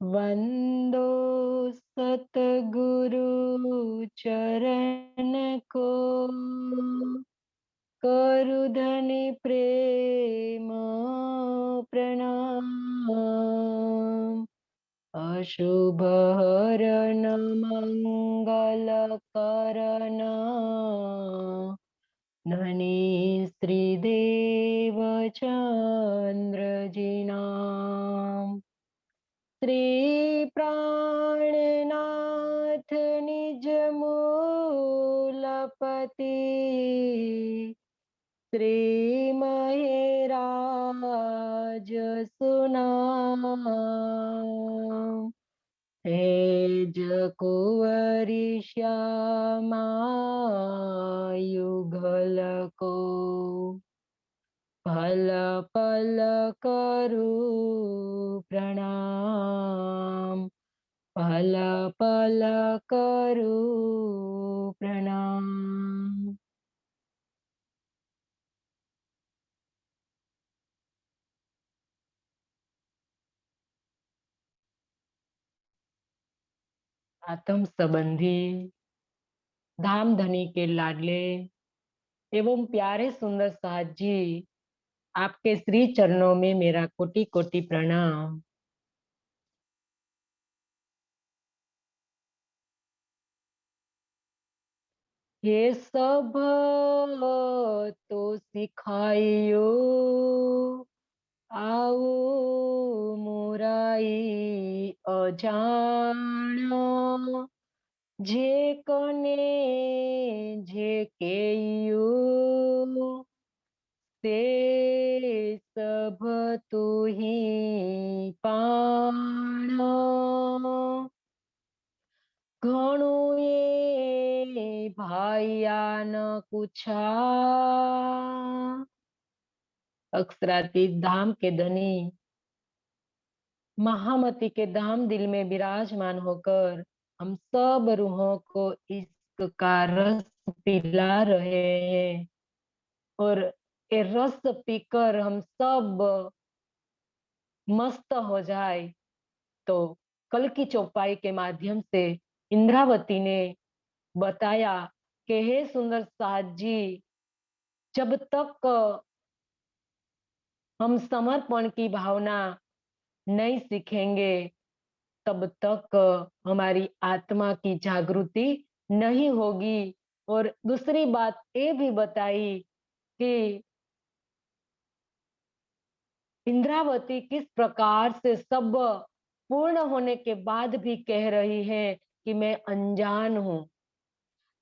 वंदो सतगुरु चरण को, करु धनि प्रेम प्रणाम। अशुभ हरण मंगल करण, धनी श्रीदेव चंद्र जी नाम। श्री प्राणनाथ निज मूलपति, श्री महेराज सुनाम। हे कुंवरी श्यामा युगल को, पल पल करू प्रणाम, पल पल करू प्रणाम। आत्म संबंधी धाम धनी के लाडले एवं प्यारे सुंदर साथ जी, आपके श्री चरणों में मेरा कोटि कोटि प्रणाम। ये सब तो सिखाइयो, आओ मोराई अजान। जे कने जे केयू, ते सब तू ही पाण। घणुं ये भाइया न कुछा, अक्षरातीत धाम के धनी महामती के धाम दिल में विराजमान होकर हम सब रूहों को इश्क का रस पिला रहे हैं। और ये रस पीकर हम सब मस्त हो जाए, तो कल की चौपाई के माध्यम से इंद्रावती ने बताया कि हे सुंदर साथ जी, जब तक हम समर्पण की भावना नहीं सीखेंगे, तब तक हमारी आत्मा की जागृति नहीं होगी। और दूसरी बात ये भी बताई कि इंद्रावती किस प्रकार से सब पूर्ण होने के बाद भी कह रही है कि मैं अनजान हूं।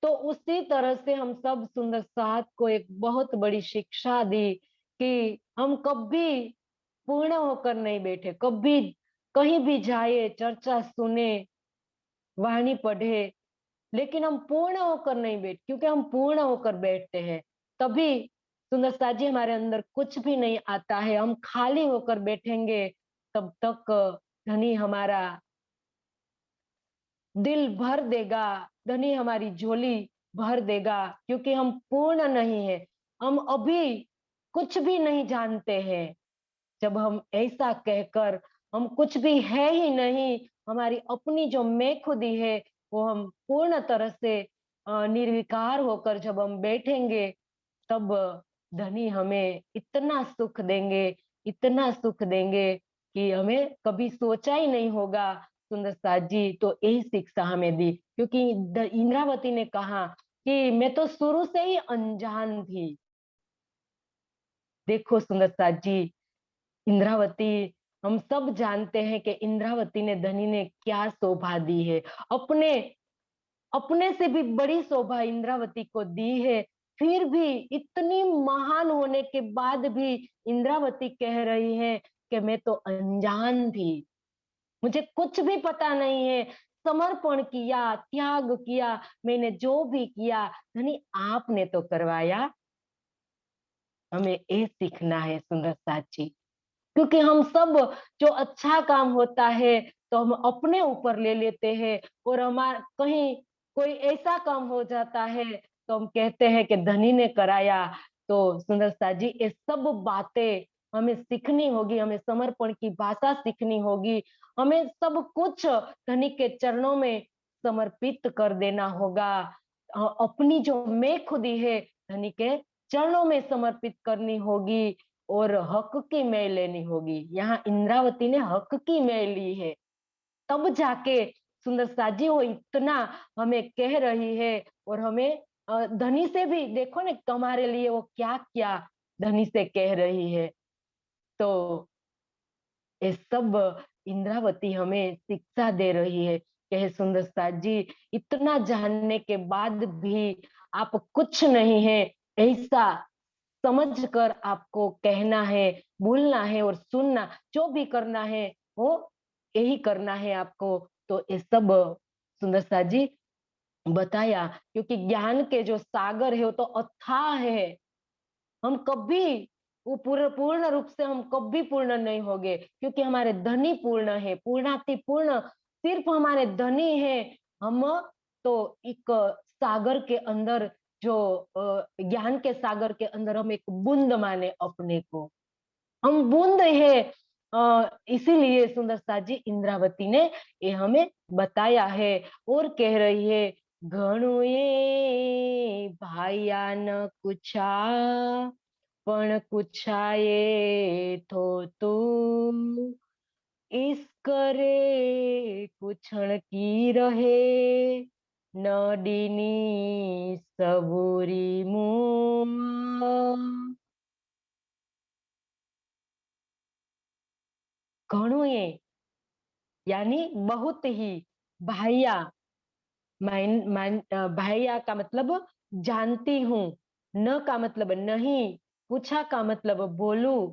तो उसी तरह से हम सब सुंदर साथ को एक बहुत बड़ी शिक्षा दी कि हम कभी पूर्ण होकर नहीं बैठे, कभी कहीं भी जाए, चर्चा सुने, वाणी पढ़े, लेकिन हम पूर्ण होकर नहीं बैठ, क्योंकि हम पूर्ण होकर बैठते हैं तभी सुंदर साजी हमारे अंदर कुछ भी नहीं आता है। हम खाली होकर बैठेंगे तब तक धनी हमारा दिल भर देगा, धनी हमारी झोली भर देगा, क्योंकि हम पूर्ण नहीं है, हम अभी कुछ भी नहीं जानते हैं। जब हम ऐसा कहकर हम कुछ भी है ही नहीं, हमारी अपनी जो मैं खुदी है वो हम पूर्ण तरह से निर्विकार होकर जब हम बैठेंगे, तब धनी हमें इतना सुख देंगे, इतना सुख देंगे कि हमें कभी सोचा ही नहीं होगा। सुंदर साथ जी तो यही शिक्षा हमें दी, क्योंकि इंद्रावती ने कहा कि मैं तो शुरू से ही अनजान थी। देखो सुंदर साथ जी, इंद्रावती, हम सब जानते हैं कि इंद्रावती ने धनी ने क्या शोभा दी है, अपने अपने से भी बड़ी शोभा इंद्रावती को दी है। फिर भी इतनी महान होने के बाद भी इंद्रावती कह रही है कि मैं तो अनजान थी, मुझे कुछ भी पता नहीं है। समर्पण किया, त्याग किया, मैंने जो भी किया धनी आपने तो करवाया। हमें ये सीखना है सुंदर साची, क्योंकि हम सब जो अच्छा काम होता है तो हम अपने ऊपर ले लेते हैं, और हमारा कहीं कोई ऐसा काम हो जाता है तो हम कहते हैं कि धनी ने कराया। तो सुंदर सा जी ये सब बातें हमें सीखनी होगी, हमें समर्पण की भाषा सीखनी होगी, हमें सब कुछ धनी के चरणों में समर्पित कर देना होगा। अपनी जो मैं खुदी है धनी के चरणों में समर्पित करनी होगी और हक की मैं लेनी होगी। यहाँ इंद्रावती ने हक की मैं ली है, तब जाके सुंदर साजी वो इतना हमें कह रही है। और हमें धनी से भी देखो ना तुम्हारे लिए वो क्या क्या धनी से कह रही है। तो ये सब इंद्रावती हमें शिक्षा दे रही है कि हे सुंदर साजी, इतना जानने के बाद भी आप कुछ नहीं है ऐसा समझ कर आपको कहना है, बोलना है और सुनना, जो भी करना है वो यही करना है आपको। तो ये सब सुंदर साजी बताया, क्योंकि ज्ञान के जो सागर है वो तो अथाह है। हम कभी वो पूर्ण रूप से हम कभी पूर्ण नहीं होंगे, क्योंकि हमारे धनी पूर्ण है, पूर्णाति पूर्ण सिर्फ हमारे धनी है हम। तो एक सागर के अंदर जो ज्ञान के सागर के अंदर हम एक बूंद माने अपने को, हम बूंद है। इसीलिए सुंदर साजी इंद्रावती ने ये हमें बताया है और कह रही है, घणु ये भाया न कुछा पण कुछाए तो तू इस करे कुछण की रहे न डीनी सबूरी मुंह। घणु ये यानी बहुत ही, भाइया भाइया का मतलब जानती हूँ, न का मतलब नहीं, पूछा का मतलब बोलू,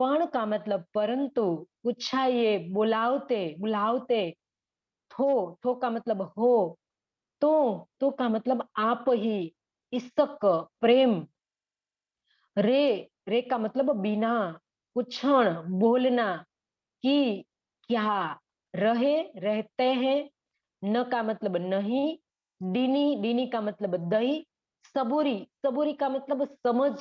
पण का मतलब परंतु, पूछा ये बुलावते बुलावते, थो का मतलब हो, तो का मतलब आप ही, इसक प्रेम, रे का मतलब बिना, पूछण बोलना, कि क्या, रहे रहते हैं, न का मतलब नहीं, डीनी डीनी का मतलब दही, सबूरी सबूरी का मतलब समझ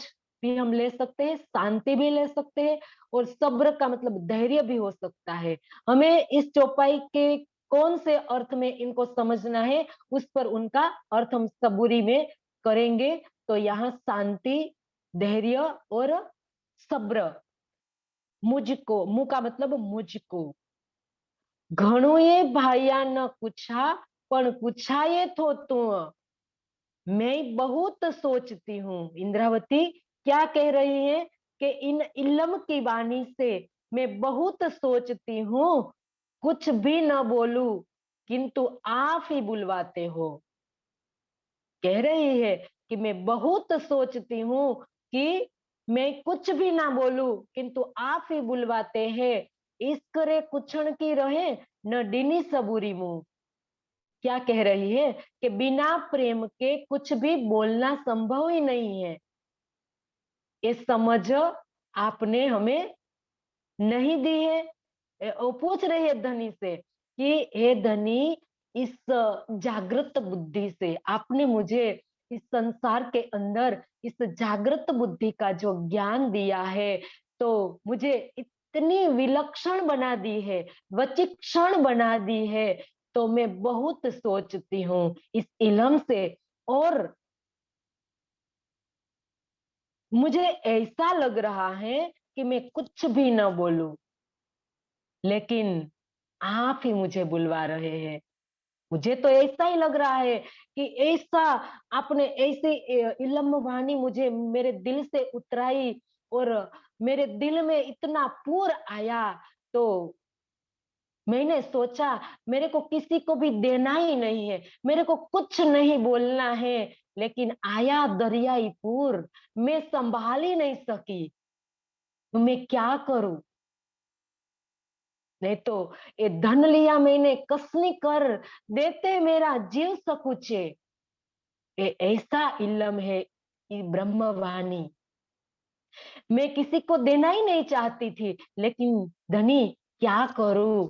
भी हम ले सकते हैं, शांति भी ले सकते हैं, और सब्र का मतलब धैर्य भी हो सकता है। हमें इस चौपाई के कौन से अर्थ में इनको समझना है, उस पर उनका अर्थ हम सबूरी में करेंगे। तो यहाँ शांति, धैर्य और सब्र, मुझको, मु का मतलब मुझको, घणुए भाइया न पूछा पण पूछाए तो तू, मैं बहुत सोचती हूँ। इंद्रावती क्या कह रही है कि इन इलम की वाणी से मैं बहुत सोचती हूँ, कुछ भी न बोलूं किंतु आप ही बुलवाते हो। कह रही है कि मैं बहुत सोचती हूँ कि मैं कुछ भी ना बोलूं किंतु आप ही बुलवाते हैं। इस करे कुछण की रहे न डीनी सबूरी मुंह। क्या कह रही है कि बिना प्रेम के कुछ भी बोलना संभव ही नहीं है। ये समझ आपने हमें नहीं दी है। वो पूछ रही है धनी से कि हे धनी, इस जागृत बुद्धि से आपने मुझे इस संसार के अंदर इस जागृत बुद्धि का जो ज्ञान दिया है, तो मुझे इतनी विलक्षण बना दी है, वचिक्षण बना दी है। तो मैं बहुत सोचती हूँ इस इलम से, और मुझे ऐसा लग रहा है कि मैं कुछ भी ना बोलूं, लेकिन आप ही मुझे बुलवा रहे हैं। मुझे तो ऐसा ही लग रहा है कि ऐसा आपने ऐसी इलम वाणी मुझे मेरे दिल से उतराई, और मेरे दिल में इतना पूर आया। तो मैंने सोचा मेरे को किसी को भी देना ही नहीं है, मेरे को कुछ नहीं बोलना है, लेकिन आया दरियाई पूर, मैं संभाल ही नहीं सकी। तो मैं क्या करूं? नहीं तो ये धन लिया मैंने कसनी कर, देते मेरा जीव सकुचे। ये ऐसा इलम है कि ब्रह्मवाणी मैं किसी को देना ही नहीं चाहती थी, लेकिन धनी क्या करूं,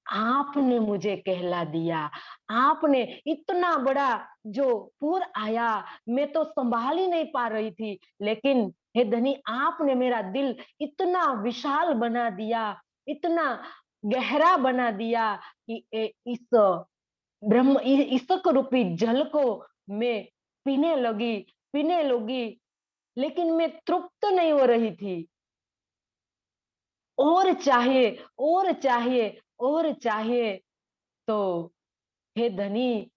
आपने मुझे कहला दिया। आपने इतना बड़ा जो पूर आया, मैं तो संभाल ही नहीं पा रही थी, लेकिन हे धनी, आपने मेरा दिल इतना विशाल बना दिया, इतना गहरा बना दिया कि इस इसक रूपी जल को मैं पीने लगी, लेकिन मैं तृप्त नहीं हो रही थी। और चाहिए, और चाहिए, और चाहिए। तो हे धनी,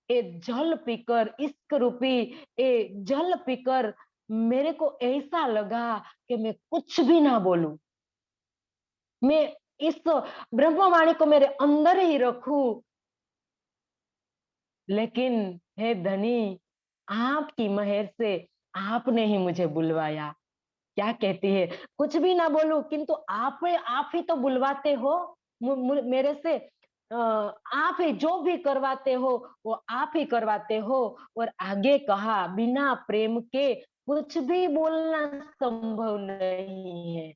ये जल पीकर, इश्क रूपी ये जल पीकर मेरे को ऐसा लगा कि मैं कुछ भी ना बोलूं, मैं इस ब्रह्मवाणी को मेरे अंदर ही रखूं। लेकिन हे धनी, आपकी मेहर से आपने ही मुझे बुलवाया। क्या कहती है, कुछ भी ना बोलूं, किंतु आप ही तो बुलवाते हो मेरे से। आप ही जो भी करवाते हो वो आप ही करवाते हो। और आगे कहा, बिना प्रेम के कुछ भी बोलना संभव नहीं है।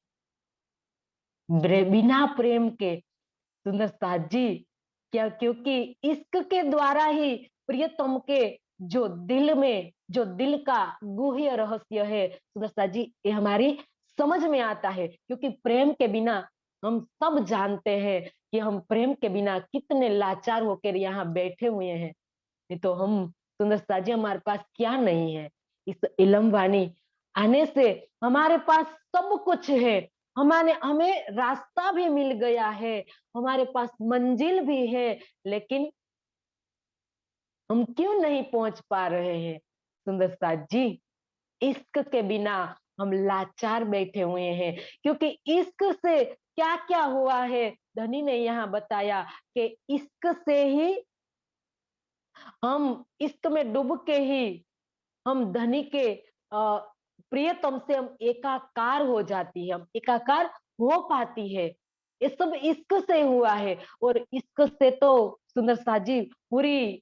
बिना प्रेम के, सुंदर साथ जी, क्या, क्योंकि इश्क के द्वारा ही प्रियतम के जो दिल का गुह्य रहस्य है, सुंदर साथ जी, ये हमारी समझ में आता है। क्योंकि प्रेम के बिना हम सब जानते हैं कि हम प्रेम के बिना कितने लाचार होकर यहाँ बैठे हुए हैं। नहीं तो हम, सुंदर साथ जी, हमारे पास क्या नहीं है। इस इलम वाणी आने से हमारे पास सब कुछ है। हमारे हमें रास्ता भी मिल गया है, हमारे पास मंजिल भी है, लेकिन हम क्यों नहीं पहुंच पा रहे हैं। सुंदर साथ जी, इश्क के बिना हम लाचार बैठे हुए हैं। क्योंकि इश्क से क्या क्या हुआ है, धनी ने यहाँ बताया कि इश्क से ही हम, इश्क में डूब के ही हम धनी के प्रियतम से हम एकाकार हो जाती है, हम एकाकार हो पाती है। ये सब इश्क से हुआ है। और इश्क से तो सुंदर साजी पूरी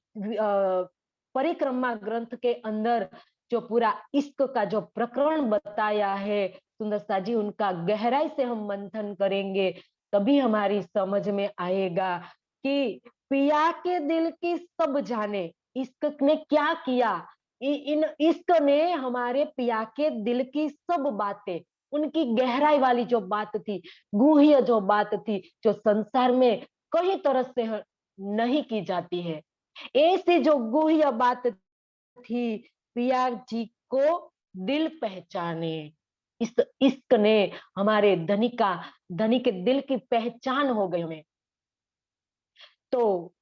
परिक्रमा ग्रंथ के अंदर जो पूरा इश्क का जो प्रकरण बताया है, सुंदर साजी, उनका गहराई से हम मंथन करेंगे, तभी हमारी समझ में आएगा कि पिया के दिल की सब जाने, इश्क ने क्या किया। इन इश्क ने हमारे पिया के दिल की सब बातें, उनकी गहराई वाली जो बात थी, गुह्य जो बात थी, जो संसार में कई तरह से नहीं की जाती है, ऐसी जो गुह्य बात थी, पिया जी को दिल पहचाने। इस इश्क ने हमारे धनी के दिल की पहचान हो गई हमें। तो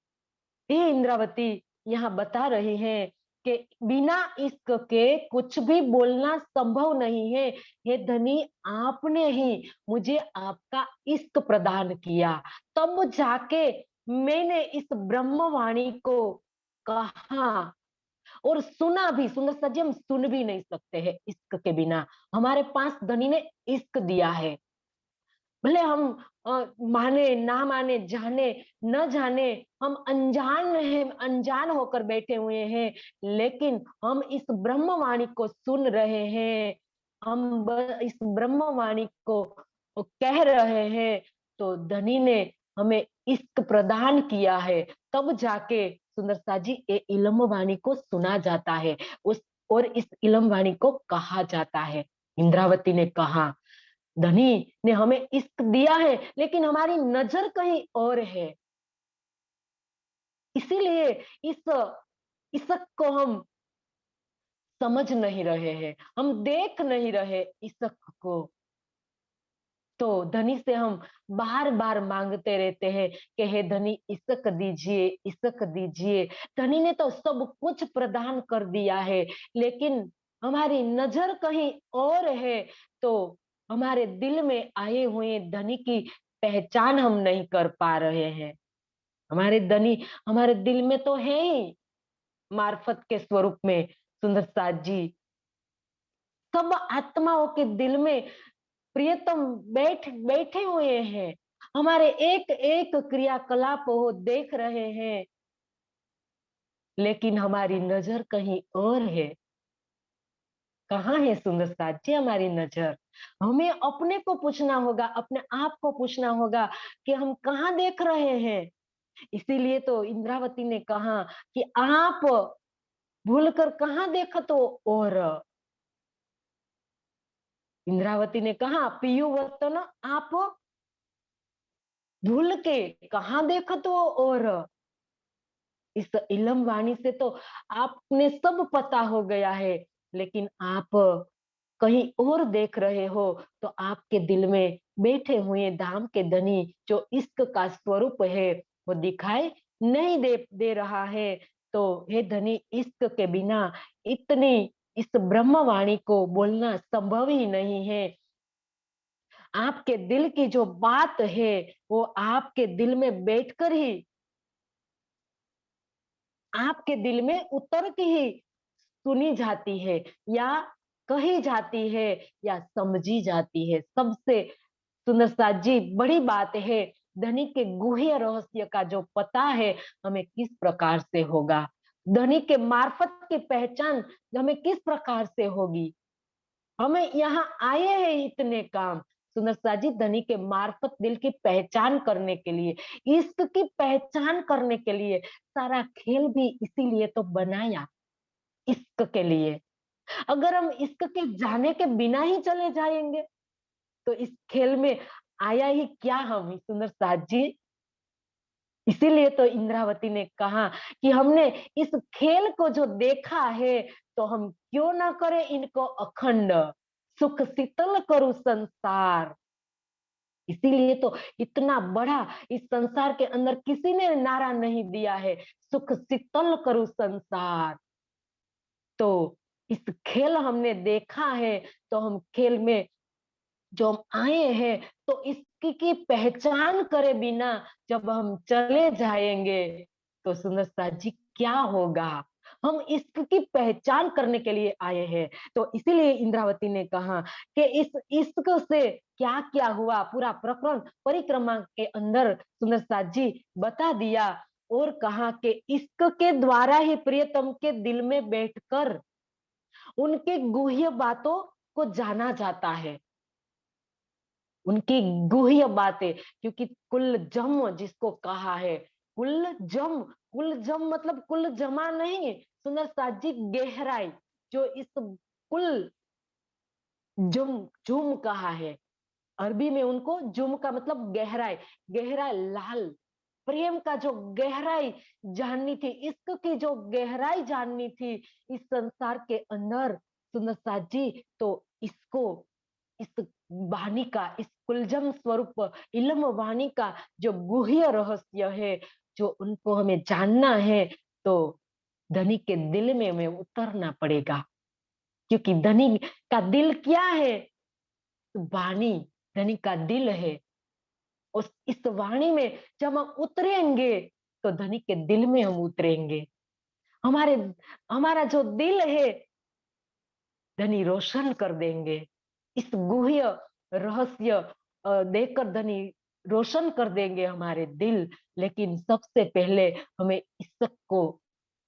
ये इंद्रावती यहाँ बता रही हैं कि बिना इश्क के कुछ भी बोलना संभव नहीं है। हे धनी, आपने ही मुझे आपका इश्क प्रदान किया, तब जाके मैंने इस ब्रह्मवाणी को कहा और सुना भी। सुंदर सज्जन, हम सुन भी नहीं सकते हैं इश्क के बिना। हमारे पास धनी ने इश्क दिया है, भले हम माने ना माने, जाने न जाने, हम अनजान हैं, अनजान होकर बैठे हुए हैं, लेकिन हम इस ब्रह्मवाणी को सुन रहे हैं, इस ब्रह्मवाणी को कह रहे हैं। तो धनी ने हमें इश्क प्रदान किया है, तब जाके सुंदर साजी ये इलम वाणी को सुना जाता है, उस और इस इलम वाणी को कहा जाता है। इंद्रावती ने कहा, धनी ने हमें इश्क दिया है, लेकिन हमारी नजर कहीं और है, इसीलिए इस इश्क को हम समझ नहीं रहे हैं, हम देख नहीं रहे इश्क को। तो धनी से हम बार बार मांगते रहते हैं कि हे धनी, इश्क दीजिए, इश्क दीजिए। धनी ने तो सब कुछ प्रदान कर दिया है, लेकिन हमारी नजर कहीं और है। तो हमारे दिल में आए हुए धनी की पहचान हम नहीं कर पा रहे हैं। हमारे धनी हमारे दिल में तो है ही, मार्फत के स्वरूप में। सुंदर साथ जी, सब आत्माओं के दिल में प्रियतम बैठे हुए हैं, हमारे एक एक क्रियाकलाप वो देख रहे हैं, लेकिन हमारी नजर कहीं और है। कहाँ है सुंदर साथ जी हमारी नजर? हमें अपने को पूछना होगा, अपने आप को पूछना होगा कि हम कहाँ देख रहे हैं। इसीलिए तो इंद्रावती ने कहा कि आप भूलकर कहाँ देखा तो, और इंद्रावती ने कहा, पियुवतन आप भूल के कहाँ देखत हो, और इस इलम वाणी से तो आपने सब पता हो गया है, लेकिन आप कहीं और देख रहे हो, तो आपके दिल में बैठे हुए धाम के धनी जो इश्क का स्वरूप है वो दिखाई नहीं दे रहा है। तो हे धनी, इश्क के बिना इतनी इस ब्रह्मवाणी को बोलना संभव ही नहीं है। आपके दिल की जो बात है वो आपके दिल में बैठकर ही आपके दिल में उतर के ही सुनी जाती है, या कही जाती है, या समझी जाती है। सबसे सुंदर साथ जी, बड़ी बात है, धनी के गुह्य रहस्य का जो पता है हमें किस प्रकार से होगा, धनी के मार्फत की पहचान हमें किस प्रकार से होगी। हमें यहाँ आए हैं इतने काम सुंदर साजी धनी के मार्फत दिल की पहचान करने के लिए, इश्क की पहचान करने के लिए। सारा खेल भी इसीलिए तो बनाया, इश्क के लिए। अगर हम इश्क के जाने के बिना ही चले जाएंगे तो इस खेल में आया ही क्या हम, सुंदर साथ जी। इसीलिए तो इंद्रावती ने कहा कि हमने इस खेल को जो देखा है, तो हम क्यों ना करें इनको अखंड, सुख शीतल करूं संसार। इसीलिए तो इतना बड़ा इस संसार के अंदर किसी ने नारा नहीं दिया है, सुख शीतल करूं संसार। तो इस खेल हमने देखा है, तो हम खेल में जो हम आए हैं, तो इसकी की पहचान करे बिना जब हम चले जाएंगे तो सुंदर साथ जी क्या होगा। हम इसकी पहचान करने के लिए आए हैं। तो इसीलिए इंद्रावती ने कहा कि इस इश्क से क्या क्या हुआ, पूरा प्रकरण परिक्रमा के अंदर सुंदर साथ जी बता दिया, और कहा कि इश्क के द्वारा ही प्रियतम के दिल में बैठकर उनके गुह्य बातों को जाना जाता है, उनकी गुह्य बातें। क्योंकि कुल जम जिसको कहा है, कुल जम, कुल जम मतलब कुल जमा नहीं, सुंदर साजी गहराई, जो इस कुल जुम जुम कहा है, अरबी में उनको जुम का मतलब गहराई, गहराई लाल प्रेम का जो गहराई जाननी थी, इश्क की जो गहराई जाननी थी इस संसार के अंदर सुंदर साथ जी। तो इसको, इस वाणी का, इस कुलजम स्वरूप इल्म वाणी का जो गुह्य रहस्य है, जो उनको हमें जानना है, तो धनी के दिल में हमें उतरना पड़ेगा। क्योंकि धनी का दिल क्या है, वाणी धनी का दिल है। उस इस वाणी में जब हम उतरेंगे तो धनी के दिल में हम उतरेंगे। हमारे हमारा जो दिल है धनी रोशन कर देंगे। इस गुह्य रहस्य देकर धनी रोशन कर देंगे हमारे दिल। लेकिन सबसे पहले हमें इश्क को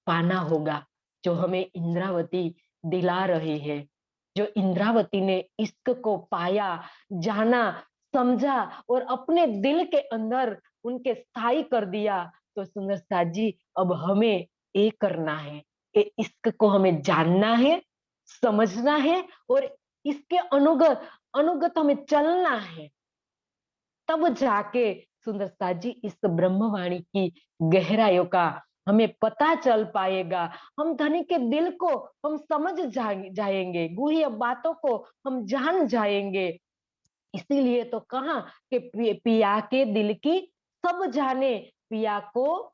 पाना होगा, जो हमें इंद्रावती दिला रही है। जो इंद्रावती ने इश्क को पाया, जाना, समझा और अपने दिल के अंदर उनके स्थायी कर दिया, तो सुंदर साथ जी अब हमें ये करना है, ये इश्क को हमें जानना है, समझना है, और इसके अनुगत अनुगत हमें चलना है। तब जाके सुंदर साथ जी इस ब्रह्मवाणी की गहराइयों का हमें पता चल पाएगा। हम धनी के दिल को हम समझ जाएंगे, गुह्य बातों को हम जान जाएंगे। इसीलिए तो कहा कि पिया के दिल की सब जाने, पिया को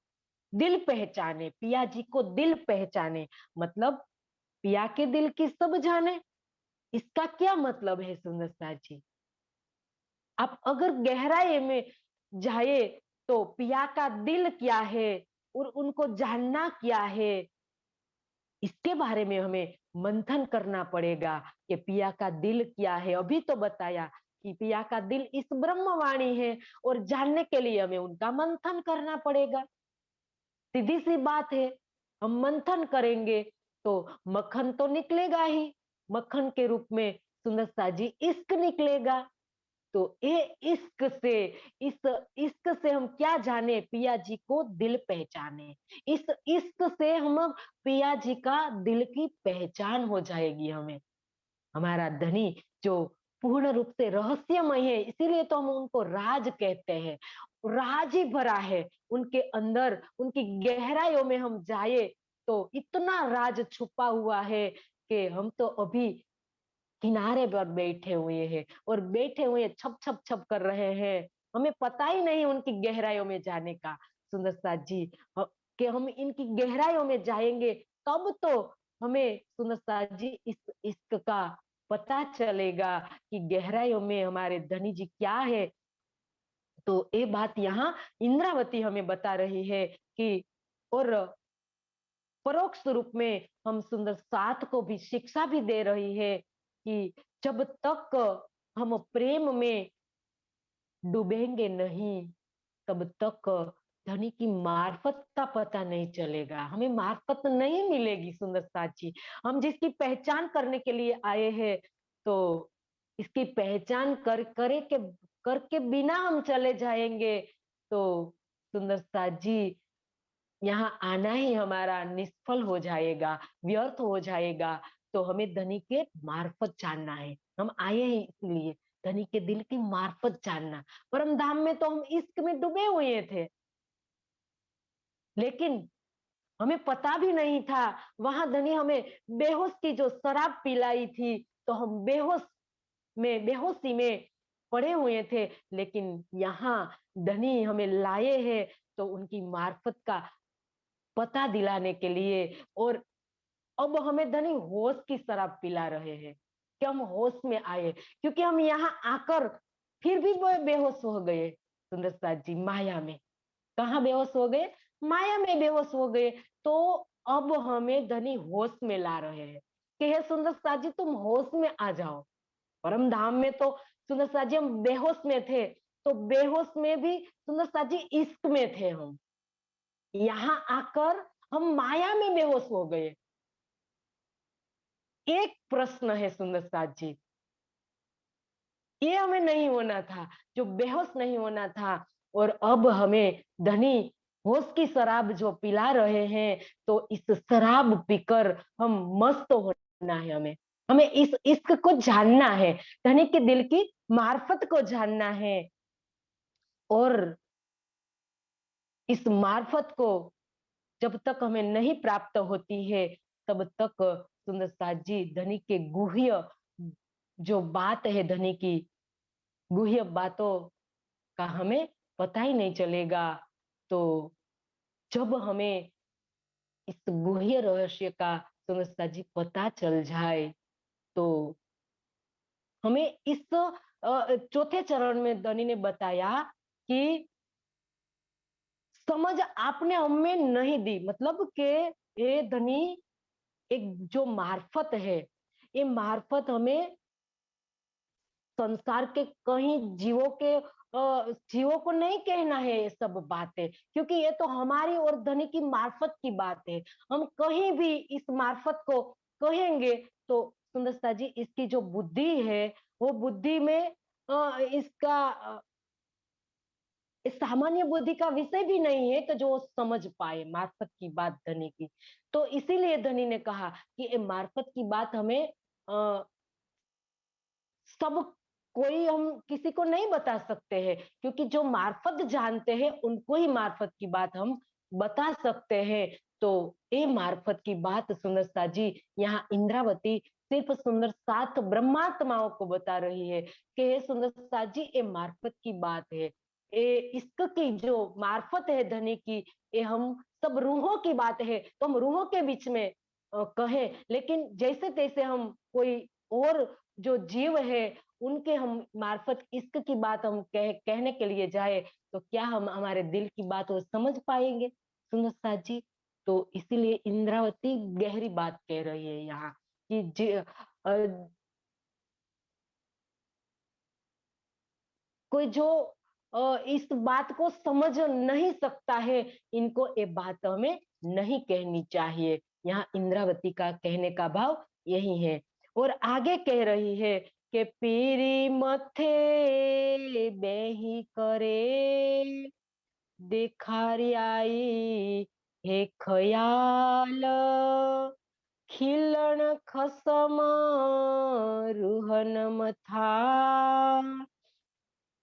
दिल पहचाने, पिया जी को दिल पहचाने। मतलब पिया के दिल की सब जाने, इसका क्या मतलब है सुंदर साथ जी। आप अगर गहराई में जाए तो पिया का दिल क्या है और उनको जानना क्या है, इसके बारे में हमें मंथन करना पड़ेगा कि पिया का दिल क्या है। अभी तो बताया कि पिया का दिल इस ब्रह्मवाणी है, और जानने के लिए हमें उनका मंथन करना पड़ेगा। सीधी सी बात है, हम मंथन करेंगे तो मक्खन तो निकलेगा ही, मक्खन के रूप में सुंदर साजी इश्क निकलेगा। तो ये इश्क से, इस इश्क से हम क्या जाने, पिया जी को दिल पहचाने। इस इश्क से हम पिया जी का दिल की पहचान हो जाएगी हमें। हमारा धनी जो पूर्ण रूप से रहस्यमय है, इसीलिए तो हम उनको राज कहते हैं। राज ही भरा है उनके अंदर, उनकी गहराइयों में हम जाए तो इतना राज छुपा हुआ है कि हम तो अभी किनारे पर बैठे हुए हैं और बैठे हुए छप छप छप कर रहे हैं। हमें पता ही नहीं उनकी गहराइयों में जाने का। सुंदर साथ जी, कि हम इनकी गहराइयों में जाएंगे तब तो हमें सुंदर साथ जी इस इश्क का पता चलेगा कि गहराइयों में हमारे धनी जी क्या है। तो ये बात यहाँ इंद्रावती हमें बता रही है कि और परोक्ष रूप में हम सुंदर साथ को भी शिक्षा भी दे रही है कि जब तक हम प्रेम में डूबेंगे नहीं तब तक धनी की मार्फत का पता नहीं चलेगा, हमें मार्फत नहीं मिलेगी सुंदर साची। हम जिसकी पहचान करने के लिए आए हैं तो इसकी पहचान करके बिना हम चले जाएंगे तो सुंदर साजी यहाँ आना ही हमारा निष्फल हो जाएगा, व्यर्थ हो जाएगा। तो हमें धनी के मार्फत जानना है, हम आए ही इसलिए धनी के दिल की मार्फत जानना। परम धाम में तो हम इश्क में डूबे हुए थे, लेकिन हमें पता भी नहीं था, वहां धनी हमें बेहोश की जो शराब पिलाई थी तो हम बेहोशी में पड़े हुए थे, लेकिन यहाँ धनी हमें लाए हैं तो उनकी मार्फत का पता दिलाने के लिए। और अब हमें धनी होश की शराब पिला रहे हैं कि हम होश में आए, क्योंकि हम यहाँ आकर फिर भी वो बेहोश हो गए सुंदर साथ जी, माया में। कहाँ बेहोश हो गए? माया में बेहोश हो गए। तो अब हमें धनी होश में ला रहे हैं कि हे सुंदर साथ जी तुम होश में आ जाओ। परम धाम में तो सुंदर साथ जी हम बेहोश में थे, तो बेहोश में भी सुंदर साथ जी इश्क में थे हम। यहाँ आकर हम माया में बेहोश हो गए। एक प्रश्न है सुंदर साथ जी, ये हमें नहीं होना था, जो बेहोश नहीं होना था, और अब हमें धनी होश की शराब जो पिला रहे हैं, तो इस शराब पीकर हम मस्त होना है। हमें हमें इस इश्क को जानना है, धनी के दिल की मार्फत को जानना है। और इस मार्फत को जब तक हमें नहीं प्राप्त होती है तब तक सुंदर साथ जी धनी के गुह्य जो बात है, धनी की गुह्य बातों का हमें पता ही नहीं चलेगा। तो जब हमें इस गुह्य रहस्य का सुंदर साथ जी पता चल जाए तो हमें इस चौथे चरण में धनी ने बताया कि समझ आपने हमें नहीं दी, मतलब के ये धनी एक जो मार्फत है, ये मार्फत हमें संसार के कहीं जीवों को नहीं कहना है ये सब बातें, क्योंकि ये तो हमारी और धनी की मार्फत की बात है। हम कहीं भी इस मार्फत को कहेंगे तो सुंदरता जी इसकी जो बुद्धि है वो बुद्धि में इसका सामान्य बुद्धि का विषय भी नहीं है कि जो समझ पाए मार्फत की बात धनी की। तो इसीलिए धनी ने कहा कि ये मार्फत की बात हमें सब कोई हम किसी को नहीं बता सकते हैं, क्योंकि जो मार्फत जानते हैं उनको ही मार्फत की बात हम बता सकते हैं। तो ये मार्फत की बात सुंदर सा जी यहाँ इंद्रावती सिर्फ सुंदर सात ब्रह्मात्माओं को बता रही है कि हे सुंदर सा जी ये मार्फत की बात है, ये इश्क की जो मार्फत है धनी की, ये हम सब रूहों की बात है, तो हम रूहों के बीच में कहें, लेकिन जैसे तैसे हम कोई और जो जीव है उनके हम मार्फत इश्क की बात हम कहने के लिए जाए तो क्या हम हमारे दिल की बात वो समझ पाएंगे सुंदर साथ जी। तो इसीलिए इंद्रावती गहरी बात कह रही है यहाँ कि कोई जो इस बात को समझ नहीं सकता है, इनको ये बात हमें नहीं कहनी चाहिए। यहाँ इंद्रावती का कहने का भाव यही है। और आगे कह रही है कि पीरी मथे बेही करे देखारी आई हे ख्याल खिलन खसम रुहन मथा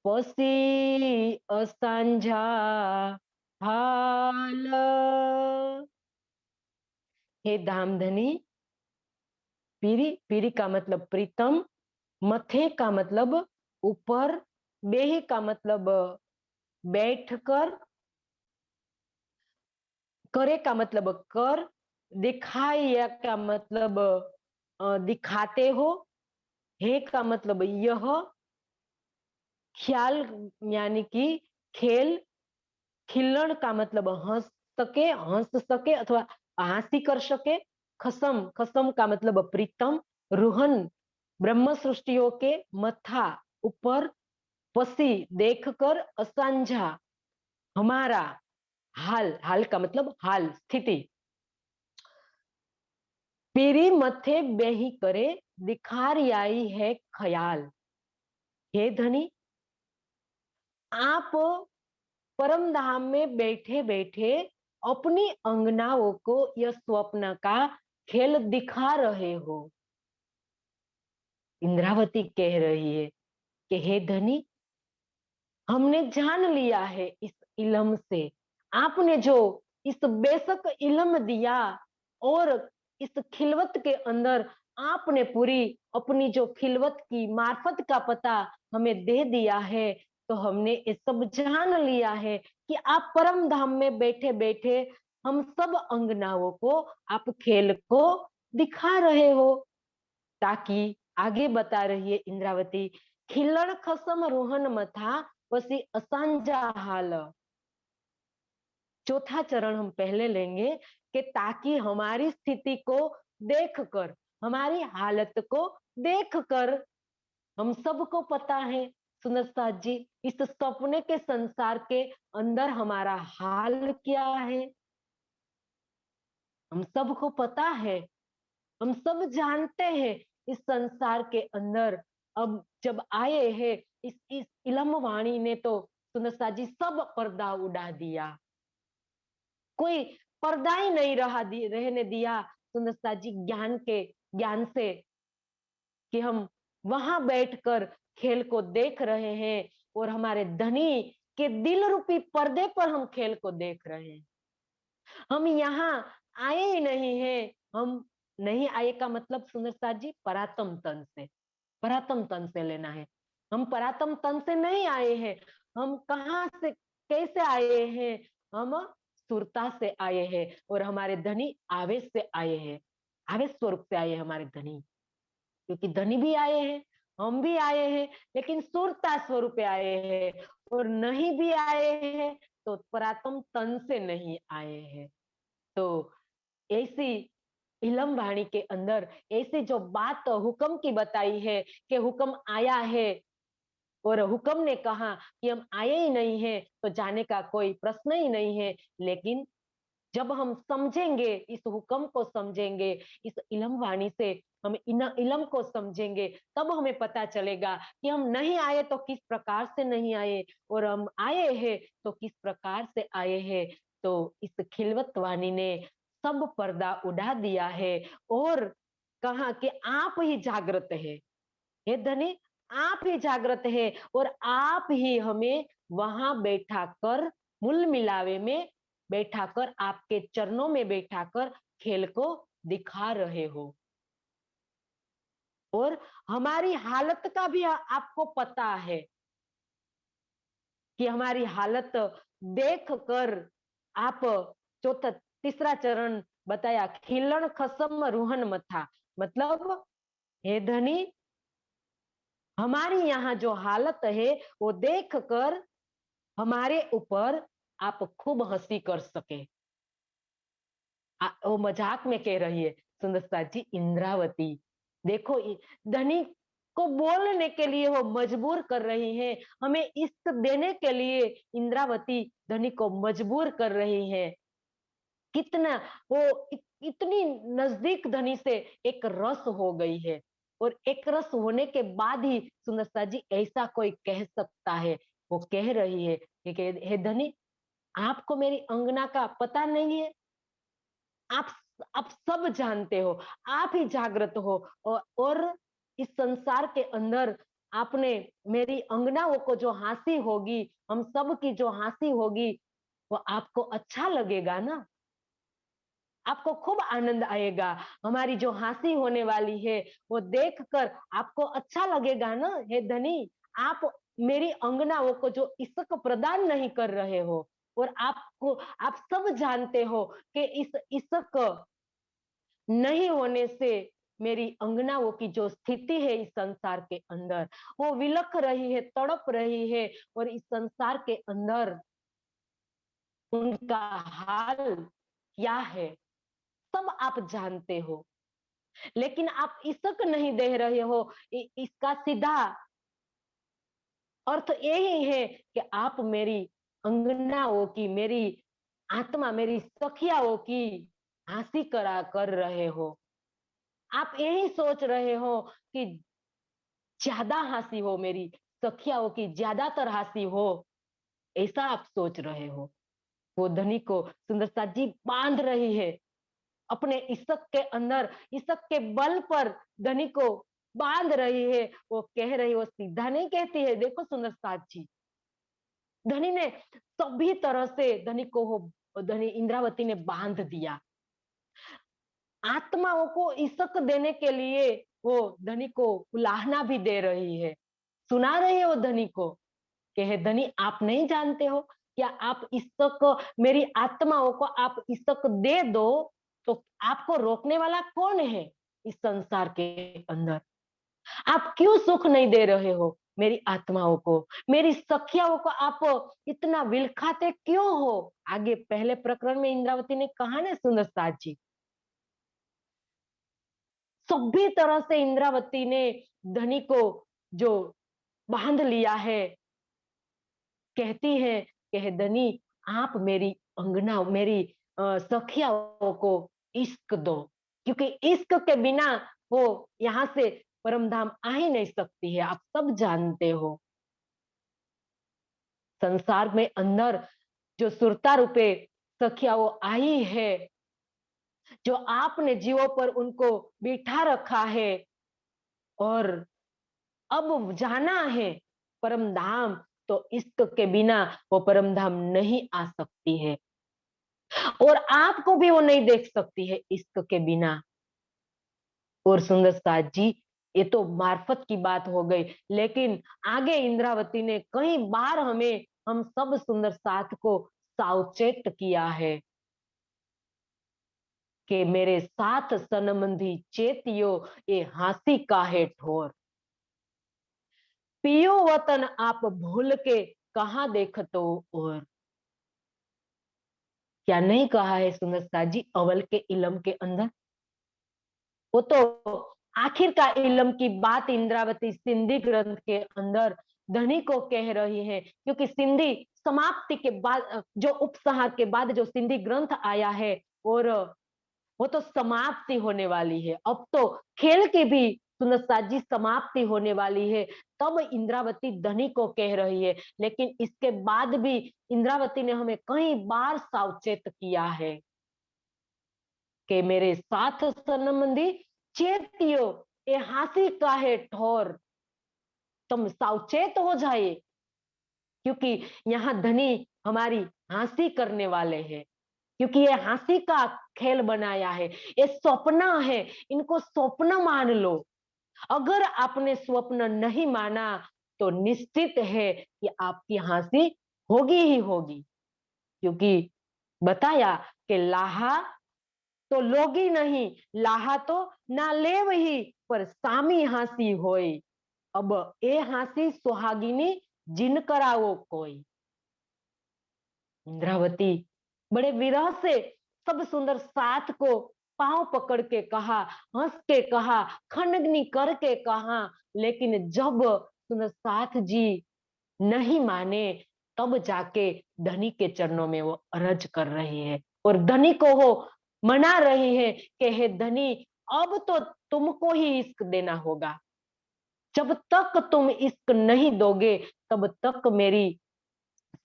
पसी असांझा हाल। हे धामधनी, पीरी, पीरी का मतलब प्रीतम, मथे का मतलब ऊपर, बेही का मतलब बैठकर, करे का मतलब कर, दिखाया का मतलब दिखाते हो, हे का मतलब यह, ख्याल यानी कि खेल, खिलण का मतलब हंस सके अथवा हंसी कर सके, खसम, खसम का मतलब प्रीतम, रुहन ब्रह्म सृष्टियों के, मथा ऊपर, पसी देखकर, असांझा हमारा, हाल, हाल का मतलब हाल स्थिति, पीरी मथे बेही करे दिखारियाई है ख्याल। हे धनी, आप परम धाम में बैठे बैठे अपनी अंगनाओं को यह स्वप्न का खेल दिखा रहे हो। इंद्रावती कह रही है कि हे धनी, हमने जान लिया है इस इलम से, आपने जो इस बेशक इलम दिया और इस खिलवत के अंदर आपने पूरी अपनी जो खिलवत की मार्फत का पता हमें दे दिया है, तो हमने ये सब जान लिया है कि आप परम धाम में बैठे बैठे हम सब अंगनाओं को आप खेल को दिखा रहे हो। ताकि आगे बता रही है इंद्रावती, खिलण खसम रोहन मथा पसी असांजा हाल। चौथा चरण हम पहले लेंगे कि ताकि हमारी स्थिति को देखकर, हमारी हालत को देखकर, हम सबको पता है सुंदर साथ जी, इस सपने के संसार के अंदर हमारा हाल क्या है, हम सबको पता है, हम सब जानते हैं इस संसार के अंदर। अब जब आए हैं इस इलम वाणी ने तो सुनसा जी सब पर्दा उड़ा दिया, कोई पर्दा ही नहीं रहने दिया सुनसा जी ज्ञान के, ज्ञान से, कि हम वहां बैठकर खेल को देख रहे हैं और हमारे धनी के दिल रूपी पर्दे पर हम खेल को देख रहे हैं। हम यहाँ आए ही नहीं है, हम नहीं आए का मतलब सुंदरता जी परातम तन से, परातम तन से लेना है। हम परातम तन से नहीं आए हैं, हम कहाँ से कैसे आए हैं, हम सुरता से आए हैं और हमारे धनी आवेश से आए हैं, आवेश स्वरूप से आए हैं हमारे धनी, क्योंकि धनी भी आए हैं, हम भी आए हैं, लेकिन सुरता स्वरूप आए हैं, और नहीं भी आए हैं तो परातम तन से नहीं आए हैं। तो ऐसी इलम वाणी के अंदर ऐसी जो बात हुक्म की बताई है कि हुक्म आया है और हुक्म ने कहा कि हम आए ही नहीं है तो जाने का कोई प्रश्न ही नहीं है, लेकिन जब हम समझेंगे, इस हुक्म को समझेंगे, इस इलम वाणी से हम इन इलम को समझेंगे, तब हमें पता चलेगा कि हम नहीं आए तो किस प्रकार से नहीं आए और हम आए हैं तो किस प्रकार से आए हैं। तो इस खिलवत वाणी ने सब पर्दा उड़ा दिया है और कहा कि आप ही जागृत है, हे धनी, आप ही जागृत है और आप ही हमें वहां बैठा कर, मूल मिलावे में बैठा कर, आपके चरणों में बैठा कर खेल को दिखा रहे हो और हमारी हालत का भी आपको पता है कि हमारी हालत देख कर आप, चौथा तीसरा चरण बताया, खिलन खसम रूहन मथा, मतलब हे धनी, हमारी यहाँ जो हालत है वो देख कर हमारे ऊपर आप खूब हंसी कर सके। वो मजाक में कह रही है सुंदरता जी इंद्रावती, देखो धनी को बोलने के लिए वो मजबूर कर रही है, हमें इष्ट देने के लिए इंद्रावती धनी को मजबूर कर रही है। कितना वो इतनी नजदीक धनी से एक रस हो गई है और एक रस होने के बाद ही सुंदरता जी ऐसा कोई कह सकता है। वो कह रही है कि हे धनी, आपको मेरी अंगना का पता नहीं है, आप आप सब जानते हो, आप ही जागृत हो। और इस संसार के अंदर आपने मेरी अंगनाओं को जो हंसी होगी, हम सब की जो हंसी होगी, वो आपको अच्छा लगेगा ना, आपको खूब आनंद आएगा। हमारी जो हंसी होने वाली है वो देखकर आपको अच्छा लगेगा ना। हे धनी, आप मेरी अंगनाओं को जो इशक प्रदान नहीं कर रहे हो, और आप सब जानते हो कि इस इशक नहीं होने से मेरी अंगनाओं की जो स्थिति है इस संसार के अंदर, वो विलख रही है, तड़प रही है। और इस संसार के अंदर उनका हाल क्या है, सब आप जानते हो। लेकिन आप इसक नहीं दे रहे हो। इसका सीधा अर्थ यही है कि आप मेरी अंगनाओं की, मेरी आत्मा, मेरी सखियाओं की हंसी कर रहे हो। आप यही सोच रहे हो कि ज्यादा हंसी हो, मेरी सखियाओं की ज्यादातर हंसी हो, ऐसा आप सोच रहे हो। वो धनी को सुंदरता जी बांध रही है अपने इशक के अंदर, इशक के बल पर धनी को बांध रही है। वो कह रही, वो सीधा नहीं कहती है। देखो सुंदरता जी, धनी ने सभी तरह से धनी को वो धनी इंद्रावती ने बांध दिया। आत्माओं को इशक देने के लिए वो धनी को उलाहना भी दे रही है, सुना रही है वो धनी को कि हे धनी, आप नहीं जानते हो क्या, आप इशक, मेरी आत्माओं को आप इशक दे दो तो आपको रोकने वाला कौन है इस संसार के अंदर। आप क्यों सुख नहीं दे रहे हो मेरी आत्माओं को, मेरी सखियाओं को आप इतना विलखाते क्यों हो। आगे पहले प्रकरण में इंद्रावती ने कहा ना सुंदर साथ जी, सभी तरह से इंद्रावती ने धनी को जो बांध लिया है। कहती है कि हे धनी, आप मेरी अंगना, मेरी सखियाओं को इश्क दो, क्योंकि इश्क के बिना वो यहाँ से परम धाम आ ही नहीं सकती है। आप सब जानते हो संसार में अंदर जो सुरता रूपे सखियाओं आई है, जो आपने जीवों पर उनको बिठा रखा है, और अब जाना है परम धाम, तो इश्क के बिना वो परम धाम नहीं आ सकती है, और आपको भी वो नहीं देख सकती है इश्क के बिना। और सुंदर साथ जी, ये तो मार्फत की बात हो गई, लेकिन आगे इंद्रावती ने कई बार हमें, हम सब सुंदर साथ को सावचेत किया है कि मेरे साथ सनमंदी चेतियो, ये हंसी का है ठोर। पियो वतन आप भूल के कहाँ देखतो और। क्या नहीं कहा है सुंदर साथ जी अवल के इलम के अंदर। वो तो आखिर का इलम की बात इंद्रावती सिंधी ग्रंथ के अंदर धनी को कह रही है, क्योंकि सिंधी समाप्ति के बाद, जो उपसंहार के बाद जो सिंधी ग्रंथ आया है, और वो तो समाप्ति होने वाली है। अब तो खेल की भी सुनसा जी समाप्ति होने वाली है, तब इंद्रावती धनी को कह रही है। लेकिन इसके बाद भी इंद्रावती ने हमें कई बार सावचेत किया है कि मेरे साथ संबंधी चेतियो, ये हंसी का है ठोर, तुम सावचेत हो जाए, क्योंकि यहाँ धनी हमारी हंसी करने वाले हैं। क्योंकि ये हंसी का खेल बनाया है, ये स्वप्न है, इनको स्वप्न मान लो। अगर आपने स्वप्न नहीं माना तो निश्चित है कि आपकी हंसी होगी ही होगी, क्योंकि बताया कि लाहा तो लोगी नहीं, लाहा तो ना लेव ही, पर सामी हंसी होई। अब ए हंसी सुहागिनी जिन करावो कोई। इंद्रावती बड़े विरह से सब सुंदर साथ को पांव पकड़ के कहा, हंस के कहा, खंडनी करके कहा, लेकिन जब सुंदर साथ जी नहीं माने, तब जाके धनी के चरणों में वो अरज कर रही है, और धनी को वो मना रही है कि हे धनी, अब तो तुमको ही इश्क देना होगा। जब तक तुम इश्क नहीं दोगे, तब तक मेरी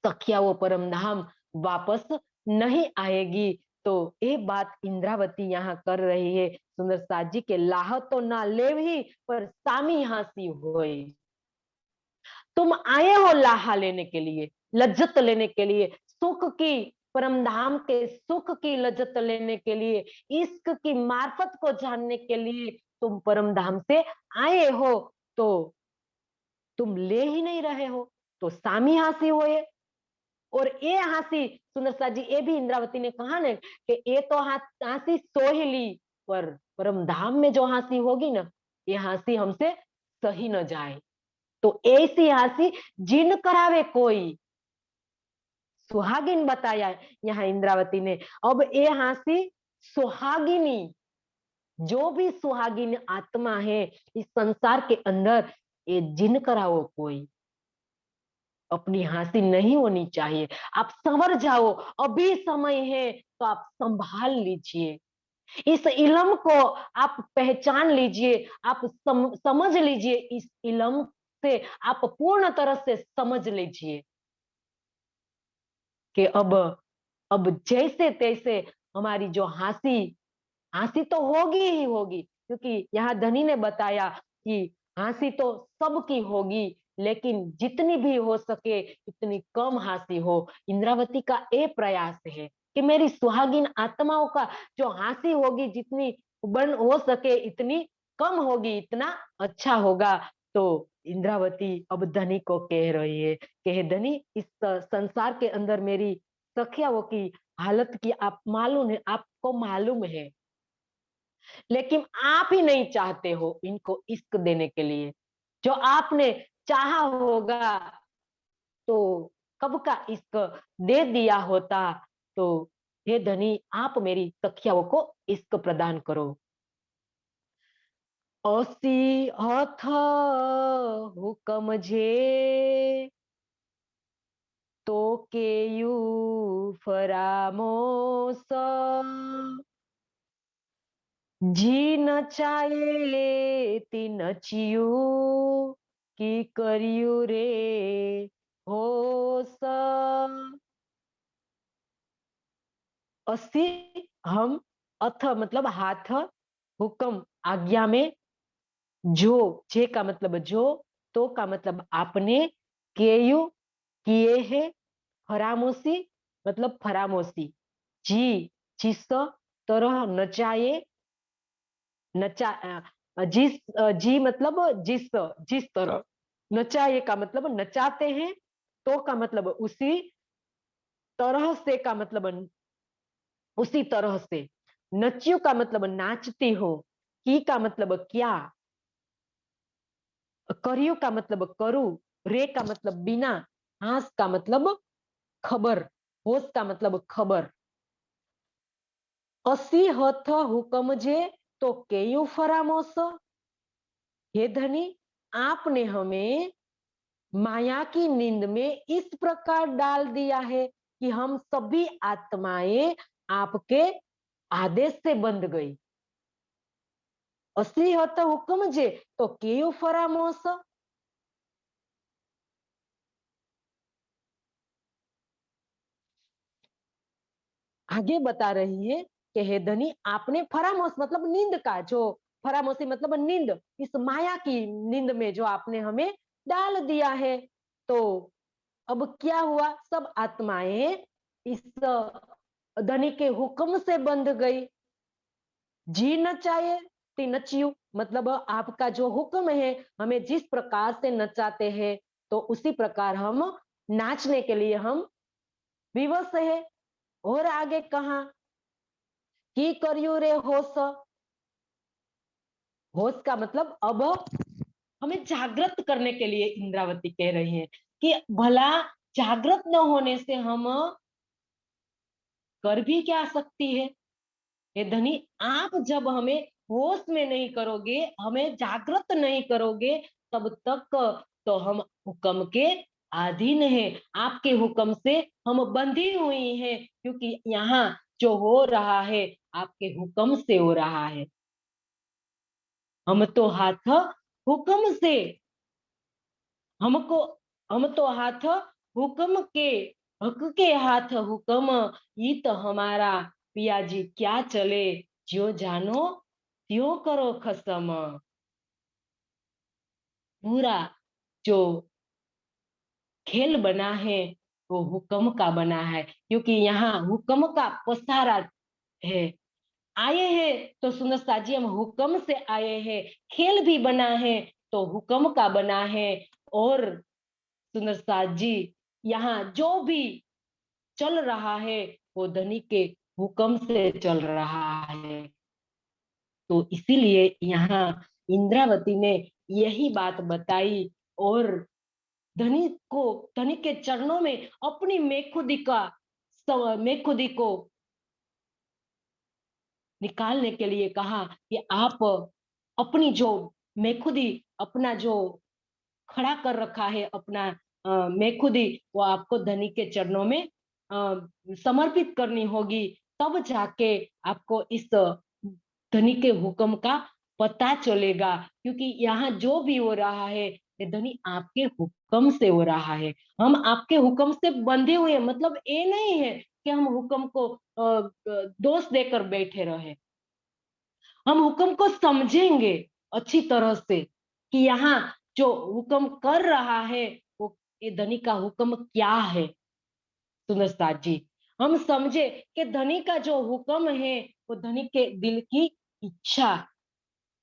सखिया वो परम धाम वापस नहीं आएगी। तो ये बात इंद्रावती यहाँ कर रही है, सुंदर साथ जी के लाह तो ना ले ही पर सामी हासी होए। तुम आए हो लाहा लेने के लिए, लज्जत लेने के लिए, सुख की, परम धाम के सुख की लज्जत लेने के लिए, इश्क की मार्फत को जानने के लिए तुम परम धाम से आए हो, तो तुम ले ही नहीं रहे हो, तो सामी हासी हो ये। और ये हासी सुंदर सा जी, ये भी इंद्रावती ने कहा ना कि ये तो हासी सो ही ली, पर परम धाम में जो हासी होगी ना, ये हासी हमसे सही न जाए। तो ऐसी हासी जिन करावे कोई, सुहागिन बताया यहाँ इंद्रावती ने। अब ये हासी सुहागिनी, जो भी सुहागिन आत्मा है इस संसार के अंदर, ये जिन कराओ कोई, अपनी हासिल नहीं होनी चाहिए। आप संवर जाओ, अभी समय है तो आप संभाल लीजिए, इस इल्म को आप पहचान लीजिए, आप समझ लीजिए, इस इल्म से आप पूर्ण तरह से समझ लीजिए कि अब जैसे तैसे हमारी जो हंसी, हंसी तो होगी ही होगी, क्योंकि यहाँ धनी ने बताया कि हंसी तो सबकी होगी, लेकिन जितनी भी हो सके इतनी कम हंसी हो। इंद्रावती का ये प्रयास है कि मेरी सुहागिन आत्माओं का जो हंसी होगी, जितनी बन हो सके इतनी कम होगी, इतना अच्छा होगा। तो इंद्रावती अब धनी को कह रही है कि हे धनी, इस संसार के अंदर मेरी सखियाओं की हालत की आप मालूम है, आपको मालूम है, लेकिन आप ही नहीं चाहते हो इनको इश्क देने के लिए। जो आपने चाहा होगा तो कब का इश्क दे दिया होता। तो हे धनी, आप मेरी सखियाओं को इश्क प्रदान करो। ओसी हथ हुकम जे तो केयू फरामोस, जी नचाए ती नचियू की करियू रे होस। असी हम, अथ मतलब हाथ, हुक्म आज्ञा में, जो, जे का मतलब जो, तो का मतलब आपने, केयू किए है, फरामोशी मतलब फरामोशी, जी जिस तरह नचाए, नचा जिस, जी मतलब जिस, जिस तरह, नचाए का मतलब नचाते हैं, तो का मतलब उसी, तरह से का मतलब उसी तरह से, नच्यू का मतलब नाचती हो, की का मतलब क्या, करियो का मतलब करू, रे का मतलब बिना, हास का मतलब खबर, होश का मतलब खबर। असी हथ हुकम जे तो केयू फरामोस। हे धनी, आपने हमें माया की नींद में इस प्रकार डाल दिया है कि हम सभी आत्माएं आपके आदेश से बंध गई। असली हत हुक्म जे तो केयू फरामोस। आगे बता रही है कि हे धनी, आपने फरामोस मतलब नींद का, जो फरामोसी मतलब नींद, इस माया की नींद में जो आपने हमें डाल दिया है। तो अब क्या हुआ, सब आत्माएं इस धनी के हुक्म से बंध गई। जी नचाए ती नचियू मतलब आपका जो हुक्म है, हमें जिस प्रकार से नचाते हैं, तो उसी प्रकार हम नाचने के लिए हम विवश है। और आगे कहा की करियो रे होश, होश का मतलब अब हमें जागृत करने के लिए इंद्रावती कह रही है कि भला जागृत न होने से हम कर भी क्या सकती है। हे धनी, आप जब हमें होश में नहीं करोगे, हमें जागृत नहीं करोगे, तब तक तो हम हुक्म के अधीन है, आपके हुक्म से हम बंधी हुई हैं, क्योंकि यहाँ जो हो रहा है आपके हुक्म से हो रहा है। हम तो हाथ हुक्म से, हमको, हम तो हाथ हुक्म के, हक के हाथ हुक्म, ये तो हमारा पिया जी क्या चले, ज्यों जानो त्यों करो खसम। पूरा जो खेल बना है वो हुक्म का बना है, क्योंकि यहाँ हुक्म का पसारा है। आए हैं तो सुंदर साजी हम हुक्म से आए हैं, खेल भी बना है तो हुक्म का बना है। और सुंदर साजी यहाँ जो भी चल रहा है वो धनी के हुक्म से चल रहा है। तो इसीलिए यहाँ इंद्रावती ने यही बात बताई और धनी को, धनी के चरणों में अपनी मेखुदी को निकालने के लिए कहा कि आप अपनी जो मेखुदी, अपना जो खड़ा कर रखा है अपना मेखुदी, वो आपको धनी के चरणों में समर्पित करनी होगी, तब जाके आपको इस धनी के हुक्म का पता चलेगा। क्योंकि यहाँ जो भी हो रहा है ये धनी आपके हुक्म से हो रहा है। हम आपके हुक्म से बंधे हुए हैं, मतलब ये नहीं है कि हम हुक्म को दोष देकर बैठे रहे। हम हुक्म को समझेंगे अच्छी तरह से कि यहाँ जो हुक्म कर रहा है वो ये धनी का हुक्म क्या है। सुंदर साथ जी, हम समझे कि धनी का जो हुक्म है वो धनी के दिल की इच्छा,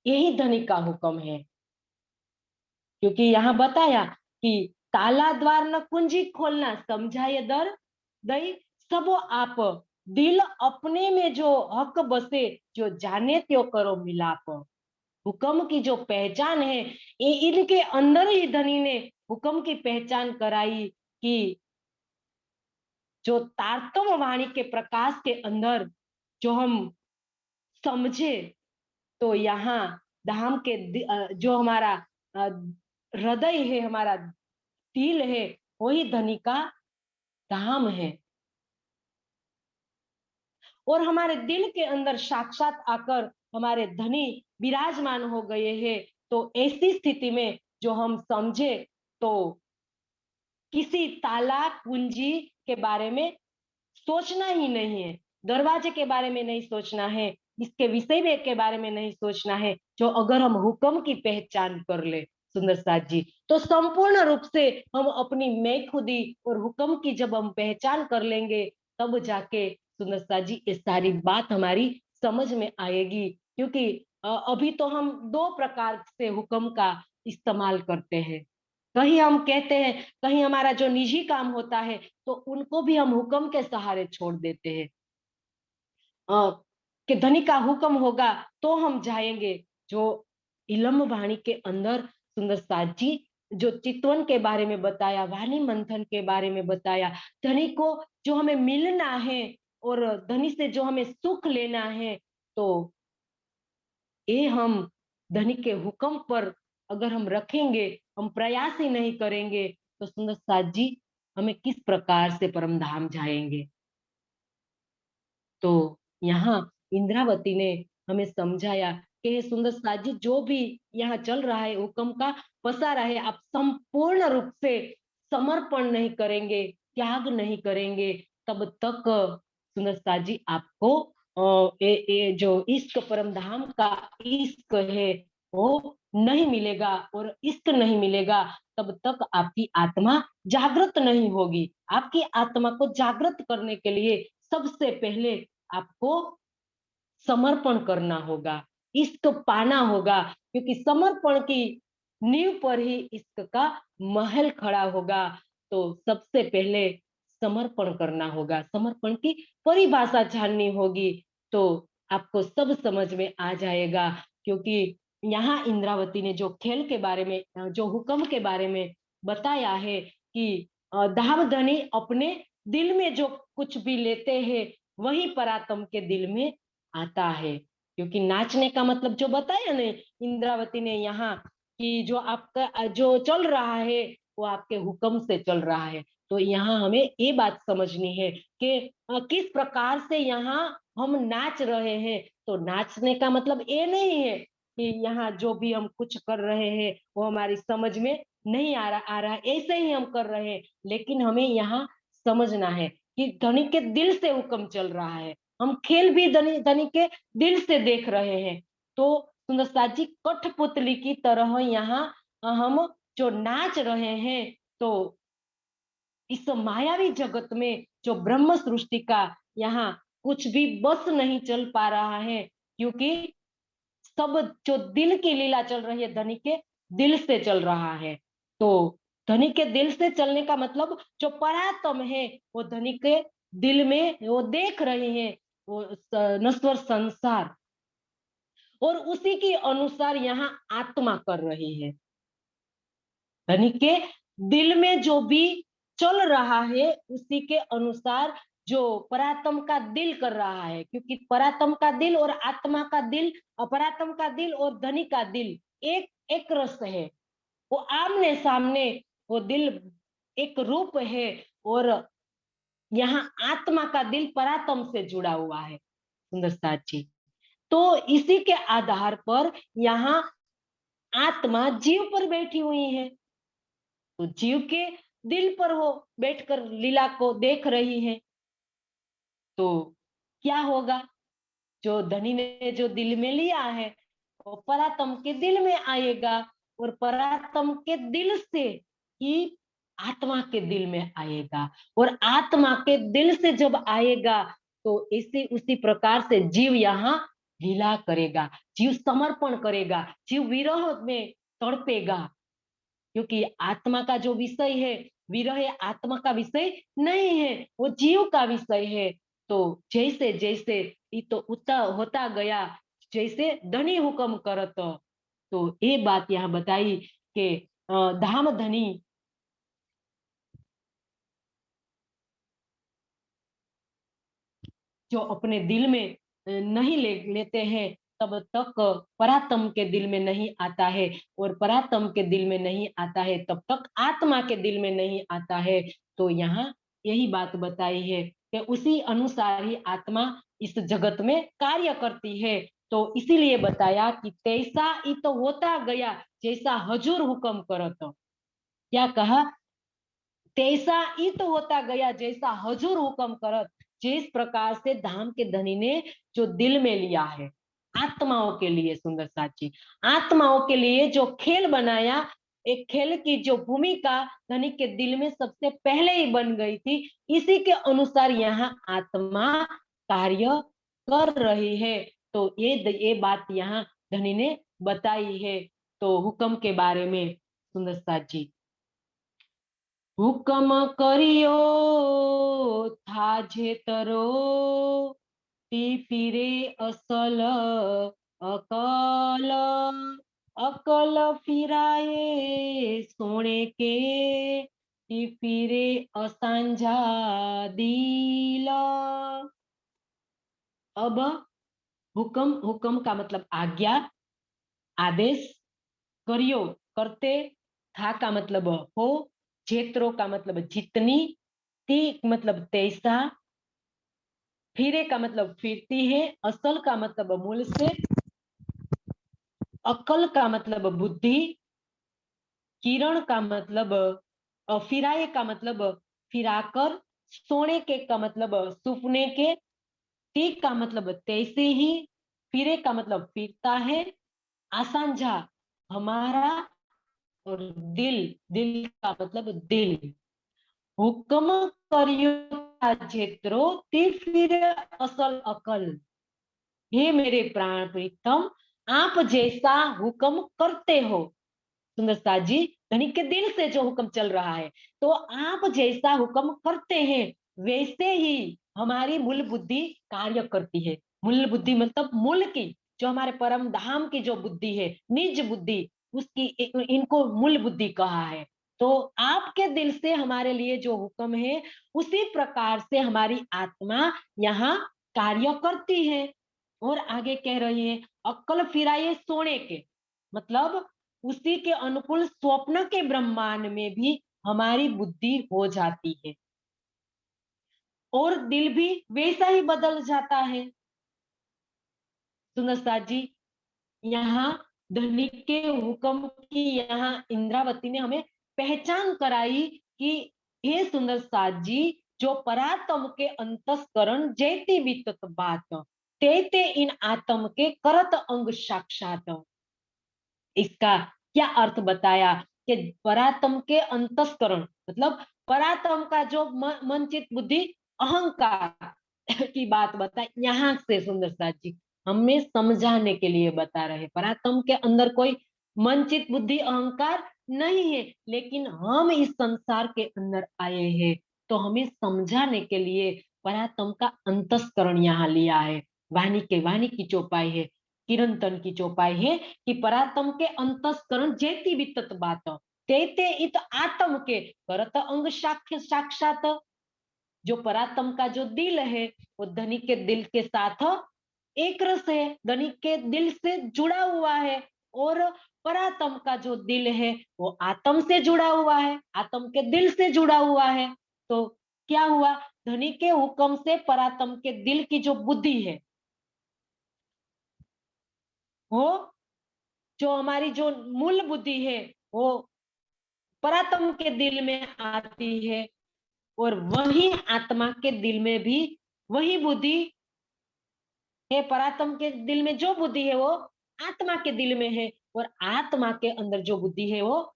यही धनी का हुक्म है। क्योंकि यहाँ बताया कि ताला द्वार न कुंजी खोलना, समझाए दर दई सबो आप, दिल अपने में जो हक बसे, जो जाने त्यो करो मिलाप। हुक्म की जो पहचान है ये इनके अंदर ही धनी ने हुक्म की पहचान कराई कि जो तारतम वाणी के प्रकाश के अंदर जो हम समझे, तो यहाँ धाम के जो हमारा हृदय है, हमारा दिल है, वही धनी का धाम है। और हमारे दिल के अंदर साक्षात आकर हमारे धनी विराजमान हो गए हैं। तो ऐसी स्थिति में जो हम समझे तो किसी ताला कुंजी के बारे में सोचना ही नहीं है, दरवाजे के बारे में नहीं सोचना है, इसके विषय में के बारे में नहीं सोचना है। जो अगर हम हुक्म की पहचान कर ले सुंदर साथ जी, तो संपूर्ण रूप से हम अपनी मैं खुदी और हुक्म की जब हम पहचान कर लेंगे, तब जाके सुंदर साथ जी ये सारी बात हमारी समझ में आएगी। क्योंकि अभी तो हम दो प्रकार से हुक्म का इस्तेमाल करते हैं। कहीं हम कहते हैं, कहीं हमारा जो निजी काम होता है तो उनको भी हम हुक्म के सहारे छोड़ देते हैं। कि धनी का हुक्म होगा तो हम जाएंगे। जो इलम वाणी के अंदर सुंदर साथ जी जो चितवन के बारे में बताया, वाणी मंथन के बारे में बताया, धनी को जो हमें मिलना है और धनी से जो हमें सुख लेना है, तो ये हम धनी के हुक्म पर अगर हम रखेंगे, हम प्रयास ही नहीं करेंगे, तो सुंदर साथ जी हमें किस प्रकार से परम धाम जाएंगे। तो यहाँ इंद्रावती ने हमें समझाया कि हे सुंदर साथ जी जो भी यहाँ चल रहा है हुक्म का पसारा है, आप संपूर्ण रूप से समर्पण नहीं करेंगे, त्याग नहीं करेंगे, तब तक सुंदर साथ जी आपको जो इश्क परम धाम का इश्क है वो नहीं मिलेगा। और इश्क नहीं मिलेगा तब तक आपकी आत्मा जागृत नहीं होगी। आपकी आत्मा को जागृत करने के लिए सबसे पहले आपको समर्पण करना होगा, इश्क पाना होगा। क्योंकि समर्पण की नींव पर ही इश्क का महल खड़ा होगा। तो सबसे पहले समर्पण करना होगा, समर्पण की परिभाषा जाननी होगी, तो आपको सब समझ में आ जाएगा। क्योंकि यहाँ इंद्रावती ने जो खेल के बारे में, जो हुक्म के बारे में बताया है कि धामधनी अपने दिल में जो कुछ भी लेते हैं वही परात्म के दिल में आता है। क्योंकि नाचने का मतलब जो बताया ना इंद्रावती ने यहाँ कि जो आपका जो चल रहा है वो आपके हुक्म से चल रहा है। तो यहाँ हमें ये बात समझनी है कि किस प्रकार से यहाँ हम नाच रहे हैं। तो नाचने का मतलब ये नहीं है कि यहाँ जो भी हम कुछ कर रहे हैं वो हमारी समझ में नहीं आ रहा है, ऐसे ही हम कर रहे हैं। लेकिन हमें यहाँ समझना है कि धनी के दिल से हुक्म चल रहा है, हम खेल भी धनी के दिल से देख रहे हैं। तो सुंदर साथ जी, कठपुतली की तरह यहाँ हम जो नाच रहे हैं, तो इस मायावी जगत में जो ब्रह्म सृष्टि का यहाँ कुछ भी बस नहीं चल पा रहा है, क्योंकि सब जो दिल की लीला चल रही है धनी के दिल से चल रहा है। तो धनी के दिल से चलने का मतलब जो परात्म है वो धनी के दिल में वो देख रहे हैं, वो नश्वर संसार, और उसी के अनुसार यहाँ आत्मा कर रही है। धनी के दिल में जो भी चल रहा है उसी के अनुसार जो परात्म का दिल कर रहा है, क्योंकि परात्म का दिल और आत्मा का दिल, अपरात्म का दिल और धनी का दिल एक एक रस है, वो आमने सामने, वो दिल एक रूप है, और यहाँ आत्मा का दिल परात्म से जुड़ा हुआ है सुंदर साथ जी। तो इसी के आधार पर यहाँ आत्मा जीव पर बैठी हुई है, तो जीव के दिल पर वो बैठकर लीला को देख रही है। तो क्या होगा, जो धनी ने जो दिल में लिया है वो परात्म के दिल में आएगा, और परात्म के दिल से ही आत्मा के दिल में आएगा, और आत्मा के दिल से जब आएगा तो इसी उसी प्रकार से जीव यहाँ लीला करेगा, जीव समर्पण करेगा, जीव विरह में तड़पेगा, क्योंकि आत्मा का जो विषय है, विरह आत्मा का विषय नहीं है, वो जीव का विषय है। तो जैसे जैसे ये तो उता होता गया, जैसे धनी हुक्म करत, तो ये बात यहाँ बताई कि धाम धनी जो अपने दिल में नहीं लेते हैं, तब तक परात्म के दिल में नहीं आता है, और परात्म के दिल में नहीं आता है तब तक आत्मा के दिल में नहीं आता है। तो यहाँ यही बात बताई है कि उसी अनुसार ही आत्मा इस जगत में कार्य करती है। तो इसीलिए बताया कि तैसा ही तो होता गया जैसा हजूर हुक्म करत। क्या कहा, तैसा ही तो होता गया जैसा हजूर हुक्म करत। जिस प्रकार से धाम के धनी ने जो दिल में लिया है आत्माओं के लिए, सुंदर साची, आत्माओं के लिए जो खेल बनाया, एक खेल की जो भूमिका धनी के दिल में सबसे पहले ही बन गई थी, इसी के अनुसार यहाँ आत्मा कार्य कर रही है। तो ये बात यहाँ धनी ने बताई है। तो हुक्म के बारे में सुंदर साची, हुकम करियो थाजे तरो, ती फिरे असल अकल, अकल फिराए सोने के, ती फिरे असांझा दिला। अब हुक्म, हुक्म का मतलब आज्ञा, आदेश, करियो करते, था का मतलब हो, जेत्रो का मतलब जितनी, ती मतलब तैसा, फिरे का मतलब फिरती है, असल का मतलब मूल से, अकल का मतलब बुद्धि, किरण का मतलब फिराए का मतलब फिराकर, सोने के का मतलब सुपने के, ती का मतलब तैसे ही, फिरे का मतलब फिरता है, आसांझा हमारा, और दिल, दिल का मतलब दिल। हुक्म करियो जेत्रो ती फिर असल अकल। हे मेरे प्राण प्रीतम, आप जैसा हुक्म करते हो, सुंदर साथ जी, धनी के दिल से जो हुक्म चल रहा है, तो आप जैसा हुक्म करते हैं वैसे ही हमारी मूल बुद्धि कार्य करती है। मूल बुद्धि मतलब मूल की, जो हमारे परम धाम की जो बुद्धि है, निज बुद्धि, उसकी इनको मूल बुद्धि कहा है। तो आपके दिल से हमारे लिए जो हुक्म है उसी प्रकार से हमारी आत्मा यहाँ कार्य करती है। और आगे कह रही है, अक्ल फिराए सोने के, मतलब उसी के अनुकूल स्वप्न के ब्रह्मांड में भी हमारी बुद्धि हो जाती है, और दिल भी वैसा ही बदल जाता है। सुंदर साथ जी, यहाँ धनी के हुक्म की यहाँ इंद्रावती ने हमें पहचान कराई कि हे सुंदर साथ जी, जो परातम के अंतस्करण जैती बीतत बात, ते इन आत्म के करत अंग साक्षात। इसका क्या अर्थ बताया कि परातम के अंतस्करण मतलब परातम का जो मन चित्त बुद्धि अहंकार की बात बताई। यहाँ से सुंदर साथ जी हमें समझाने के लिए बता रहे, परातम के अंदर कोई मन चित्त बुद्धि अहंकार नहीं है, लेकिन हम इस संसार के अंदर आए हैं तो हमें समझाने के लिए परातम का अंतस्करण यहाँ लिया है। वाणी की चौपाई है, किरंतन की चौपाई है कि परातम के अंतस्करण जैती बीतत बात, ते इत आत्म के करत अंग साक्षात। जो परातम का जो दिल है वो धनी के दिल के साथ एक रस है, धनी के दिल से जुड़ा हुआ है, और परातम का जो दिल है वो आत्म से जुड़ा हुआ है, आत्म के दिल से जुड़ा हुआ है। तो क्या हुआ, धनी के हुक्म से परातम के दिल की जो बुद्धि है वो, जो हमारी जो मूल बुद्धि है वो परातम के दिल में आती है, और वही आत्मा के दिल में भी वही बुद्धि है। परातम के दिल में जो बुद्धि है वो आत्मा के दिल में है, और आत्मा के अंदर जो बुद्धि है वो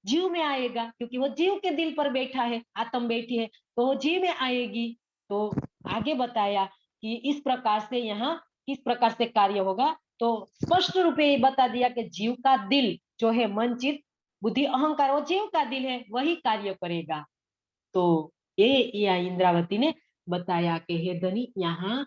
जीव में आएगा, क्योंकि वो जीव के दिल पर बैठा है, आत्म बैठी है तो वो जीव में आएगी। तो आगे बताया कि इस प्रकार से यहाँ किस प्रकार से कार्य होगा, तो स्पष्ट रूप में बता दिया कि जीव का दिल जो है मन चित्त बुद्धि अहंकार, वो जीव का दिल है, वही कार्य करेगा। तो ये इंद्रावती ने बताया कि हे धनी, यहाँ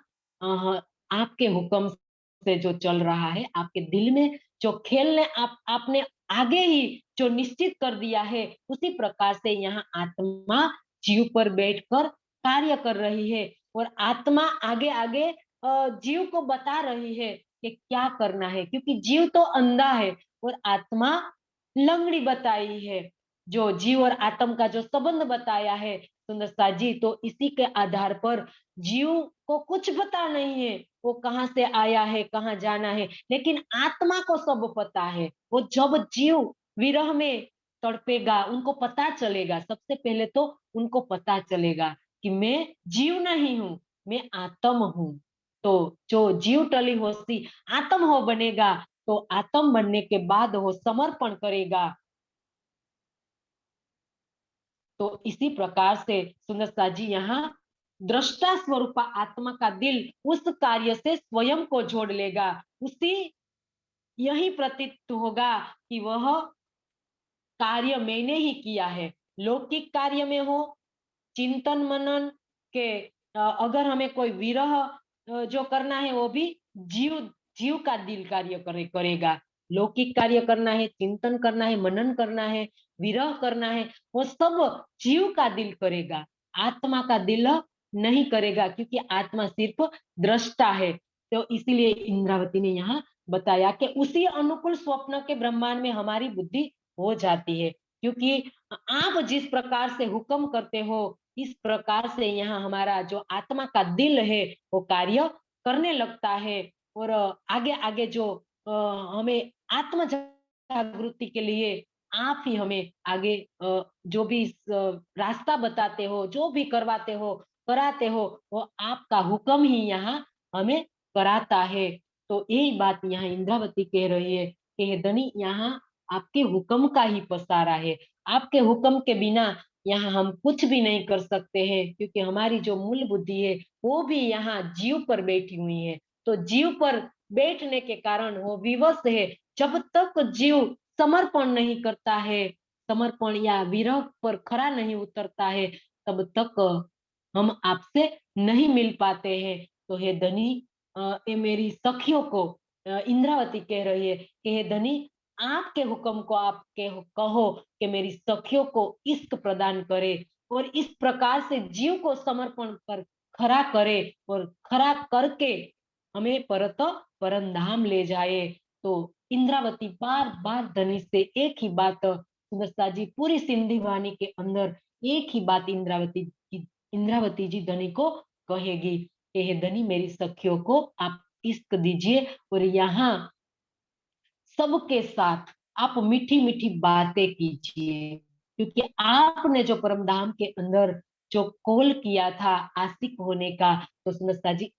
आपके हुक्म से जो चल रहा है, आपके दिल में जो खेल ने आपने आगे ही जो निश्चित कर दिया है, उसी प्रकार से यहाँ आत्मा जीव पर बैठकर कार्य कर रही है, और आत्मा आगे आगे जीव को बता रही है कि क्या करना है, क्योंकि जीव तो अंधा है और आत्मा लंगड़ी बताई है। जो जीव और आत्म का जो संबंध बताया है सुंदरता जी, तो इसी के आधार पर जीव को कुछ पता नहीं है वो कहाँ से आया है, कहाँ जाना है, लेकिन आत्मा को सब पता है। वो जब जीव विरह में तड़पेगा उनको पता चलेगा, सबसे पहले तो उनको पता चलेगा कि मैं जीव नहीं हूँ, मैं आत्म हूँ। तो जो जीव टली होसी आत्म हो बनेगा, तो आत्म बनने के बाद वो समर्पण करेगा। तो इसी प्रकार से सुंदरता जी यहाँ दृष्टा स्वरूप आत्मा का दिल उस कार्य से स्वयं को जोड़ लेगा, उसी यही प्रतीत होगा कि वह कार्य मैंने ही किया है। लौकिक कार्य में हो, चिंतन मनन के अगर हमें कोई विरह जो करना है वो भी जीव जीव का दिल कार्य करेगा। लौकिक कार्य करना है, चिंतन करना है, मनन करना है, विरह करना है, वो सब जीव का दिल करेगा, आत्मा का दिल नहीं करेगा, क्योंकि आत्मा सिर्फ दृष्टा है। तो इसीलिए इंद्रावती ने यहाँ बताया कि उसी अनुकूल स्वप्न के ब्रह्मांड में हमारी बुद्धि हो जाती है, क्योंकि आप जिस प्रकार से हुक्म करते हो इस प्रकार से यहाँ हमारा जो आत्मा का दिल है वो कार्य करने लगता है, और आगे आगे जो हमें आत्म जागृति के लिए आप ही हमें आगे जो भी रास्ता बताते हो, जो भी करवाते हो कराते हो, वो आपका हुक्म ही यहाँ हमें कराता है। तो यही बात यहाँ इंद्रावती कह रही है कि हे धनी, यहाँ आपके हुक्म का ही पसारा है, आपके हुक्म के बिना यहाँ हम कुछ भी नहीं कर सकते हैं, क्योंकि हमारी जो मूल बुद्धि है वो भी यहाँ जीव पर बैठी हुई है। तो जीव पर बैठने के कारण वो विवश है। जब तक जीव समर्पण नहीं करता है, समर्पण या विरह पर खरा नहीं उतरता है, तब तक हम आपसे नहीं मिल पाते हैं। तो हे धनी, ये मेरी सखियों को इंद्रावती कह रही है कि हे धनी, आपके हुक्म को आपके कहो कि मेरी सखियों को इश्क प्रदान करे, और इस प्रकार से जीव को समर्पण कर खरा करे, और खरा करके हमें परत परम ले जाए। तो इंद्रावती बार बार धनी से एक ही बात, सुदर्शा जी पूरी सिंधी वाणी के अंदर एक ही बात इंद्रावती जी धनी को कहेगी कि हे धनी, मेरी सखियों को आप इश्क दीजिए, और यहाँ सबके साथ आप मीठी मीठी बातें कीजिए, क्योंकि आपने जो परम धाम के अंदर जो कॉल किया था आशिक होने का, तो सुनस्ता जी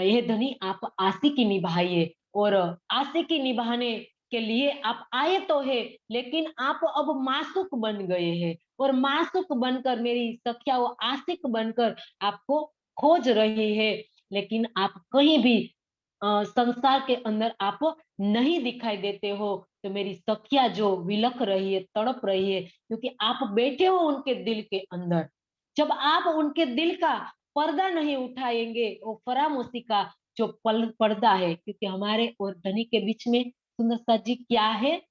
ये धनी आप आशिकी निभाइए, और आशिकी निभाने के लिए आप आए तो है, लेकिन आप अब मासूक बन गए हैं, और मासूक बनकर मेरी सखिया वो आशिक बनकर आपको खोज रही है, लेकिन आप कहीं भी संसार के अंदर आप नहीं दिखाई देते हो। तो मेरी सखिया जो विलख रही है, तड़प रही है, क्योंकि आप बैठे हो उनके दिल के अंदर। जब आप उनके दिल का पर्दा नहीं उठाएंगे, वो फरामोशी का जो पर्दा है, क्योंकि हमारे और धनी के बीच में सुंदरता जी क्या है,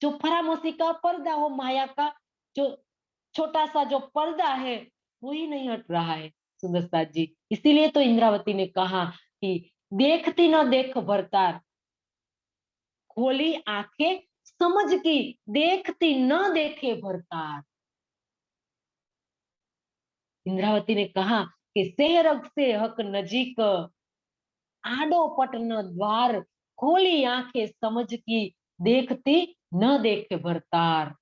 जो फरामोशी का पर्दा हो, माया का जो छोटा सा जो पर्दा है, वो ही नहीं हट रहा है सुंदरता जी। इसीलिए तो इंद्रावती ने कहा कि देखती न देख भरतार, खोली आंखें समझ की, देखती न देखे भरतार। इंद्रावती ने कहा कि सेहरग से हक नजीक, आडो पटन द्वार, खोली आंखें समझ की, देखती न देखे भरतार।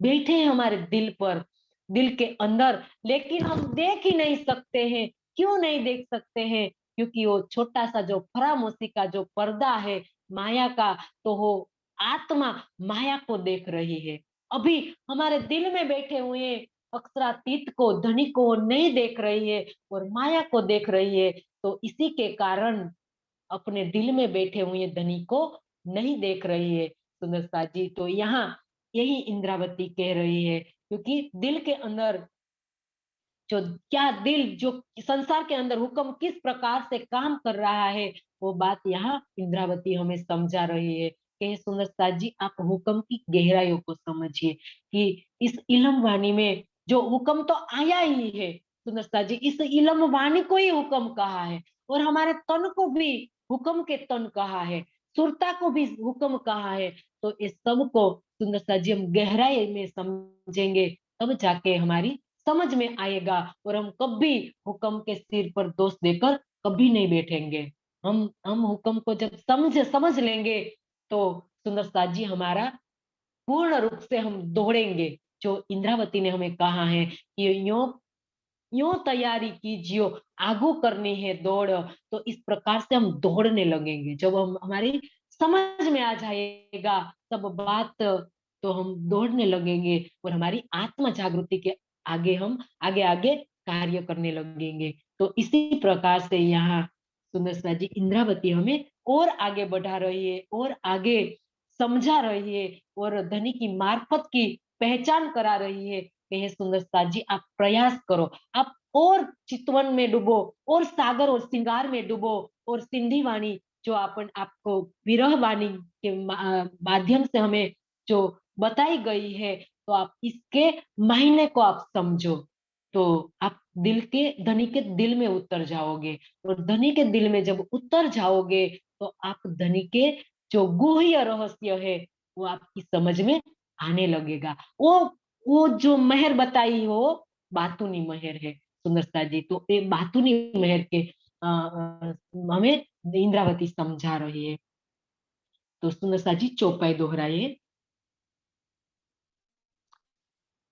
बैठे हैं हमारे दिल पर, दिल के अंदर, लेकिन हम देख ही नहीं सकते हैं। क्यों नहीं देख सकते हैं? क्योंकि वो छोटा सा जो फरामोशी का जो पर्दा है माया का, तो वो आत्मा माया को देख रही है। अभी हमारे दिल में बैठे हुए अक्षरातीत को, धनी को नहीं देख रही है, और माया को देख रही है। तो इसी के कारण अपने दिल में बैठे हुए धनी को नहीं देख रही है सुंदरता जी। तो यहाँ यही इंद्रावती कह रही है, क्योंकि दिल के अंदर जो क्या दिल जो संसार के अंदर हुक्म किस प्रकार से काम कर रहा है, वो बात यहाँ इंद्रावती हमें समझा रही है कि सुंदरता जी आप हुक्म की गहराइयों को समझिए, कि इस इलम वाणी में जो हुक्म तो आया ही है सुंदरता जी, इस इलम वाणी को ही हुक्म कहा है, और हमारे तन को भी हुक्म के तन कहा है, सुरता को भी हुक्म कहा है। तो इस सब को सुंदरता जी हम गहराई में समझेंगे, तब जाके हमारी समझ में आएगा, और हम कभी हुक्म के सिर पर दोष देकर कभी नहीं बैठेंगे। हम हुक्म को जब समझ लेंगे, तो सुंदर साथ जी हमारा पूर्ण रूप से हम दौड़ेंगे। जो इंद्रावती ने हमें कहा है कि यो यो तैयारी कीजियो, आगू करनी है दौड़, तो इस प्रकार से हम दौड़ने लगेंगे। जब हम हमारी समझ में आ जाएगा सब बात, तो हम दौड़ने लगेंगे, और हमारी आत्म जागृति के आगे हम आगे आगे कार्य करने लगेंगे। तो इसी प्रकार से यहाँ सुंदरता जी इंद्रावती हमें और आगे बढ़ा रही है, और आगे समझा रही है, और धनी की मार्फत की पहचान करा रही है कि हे सुंदरता जी आप प्रयास करो, आप और चितवन में डूबो, और सागर और श्रृंगार में डूबो, और सिंधी वाणी जो अपन आपको विरह वाणी के माध्यम से हमें जो बताई गई है, तो आप इसके मायने को आप समझो, तो आप दिल के धनी के दिल में उतर जाओगे, और धनी के दिल में जब उतर जाओगे, तो आप धनी के जो गुह्य रहस्य है वो आपकी समझ में आने लगेगा। वो जो मेहर बताई हो बातूनी मेहर है सुंदरता जी। तो ये बातूनी मेहर के हमें इंद्रावती समझा रही है। तो सुंदरता जी चौपाई दोहराइए।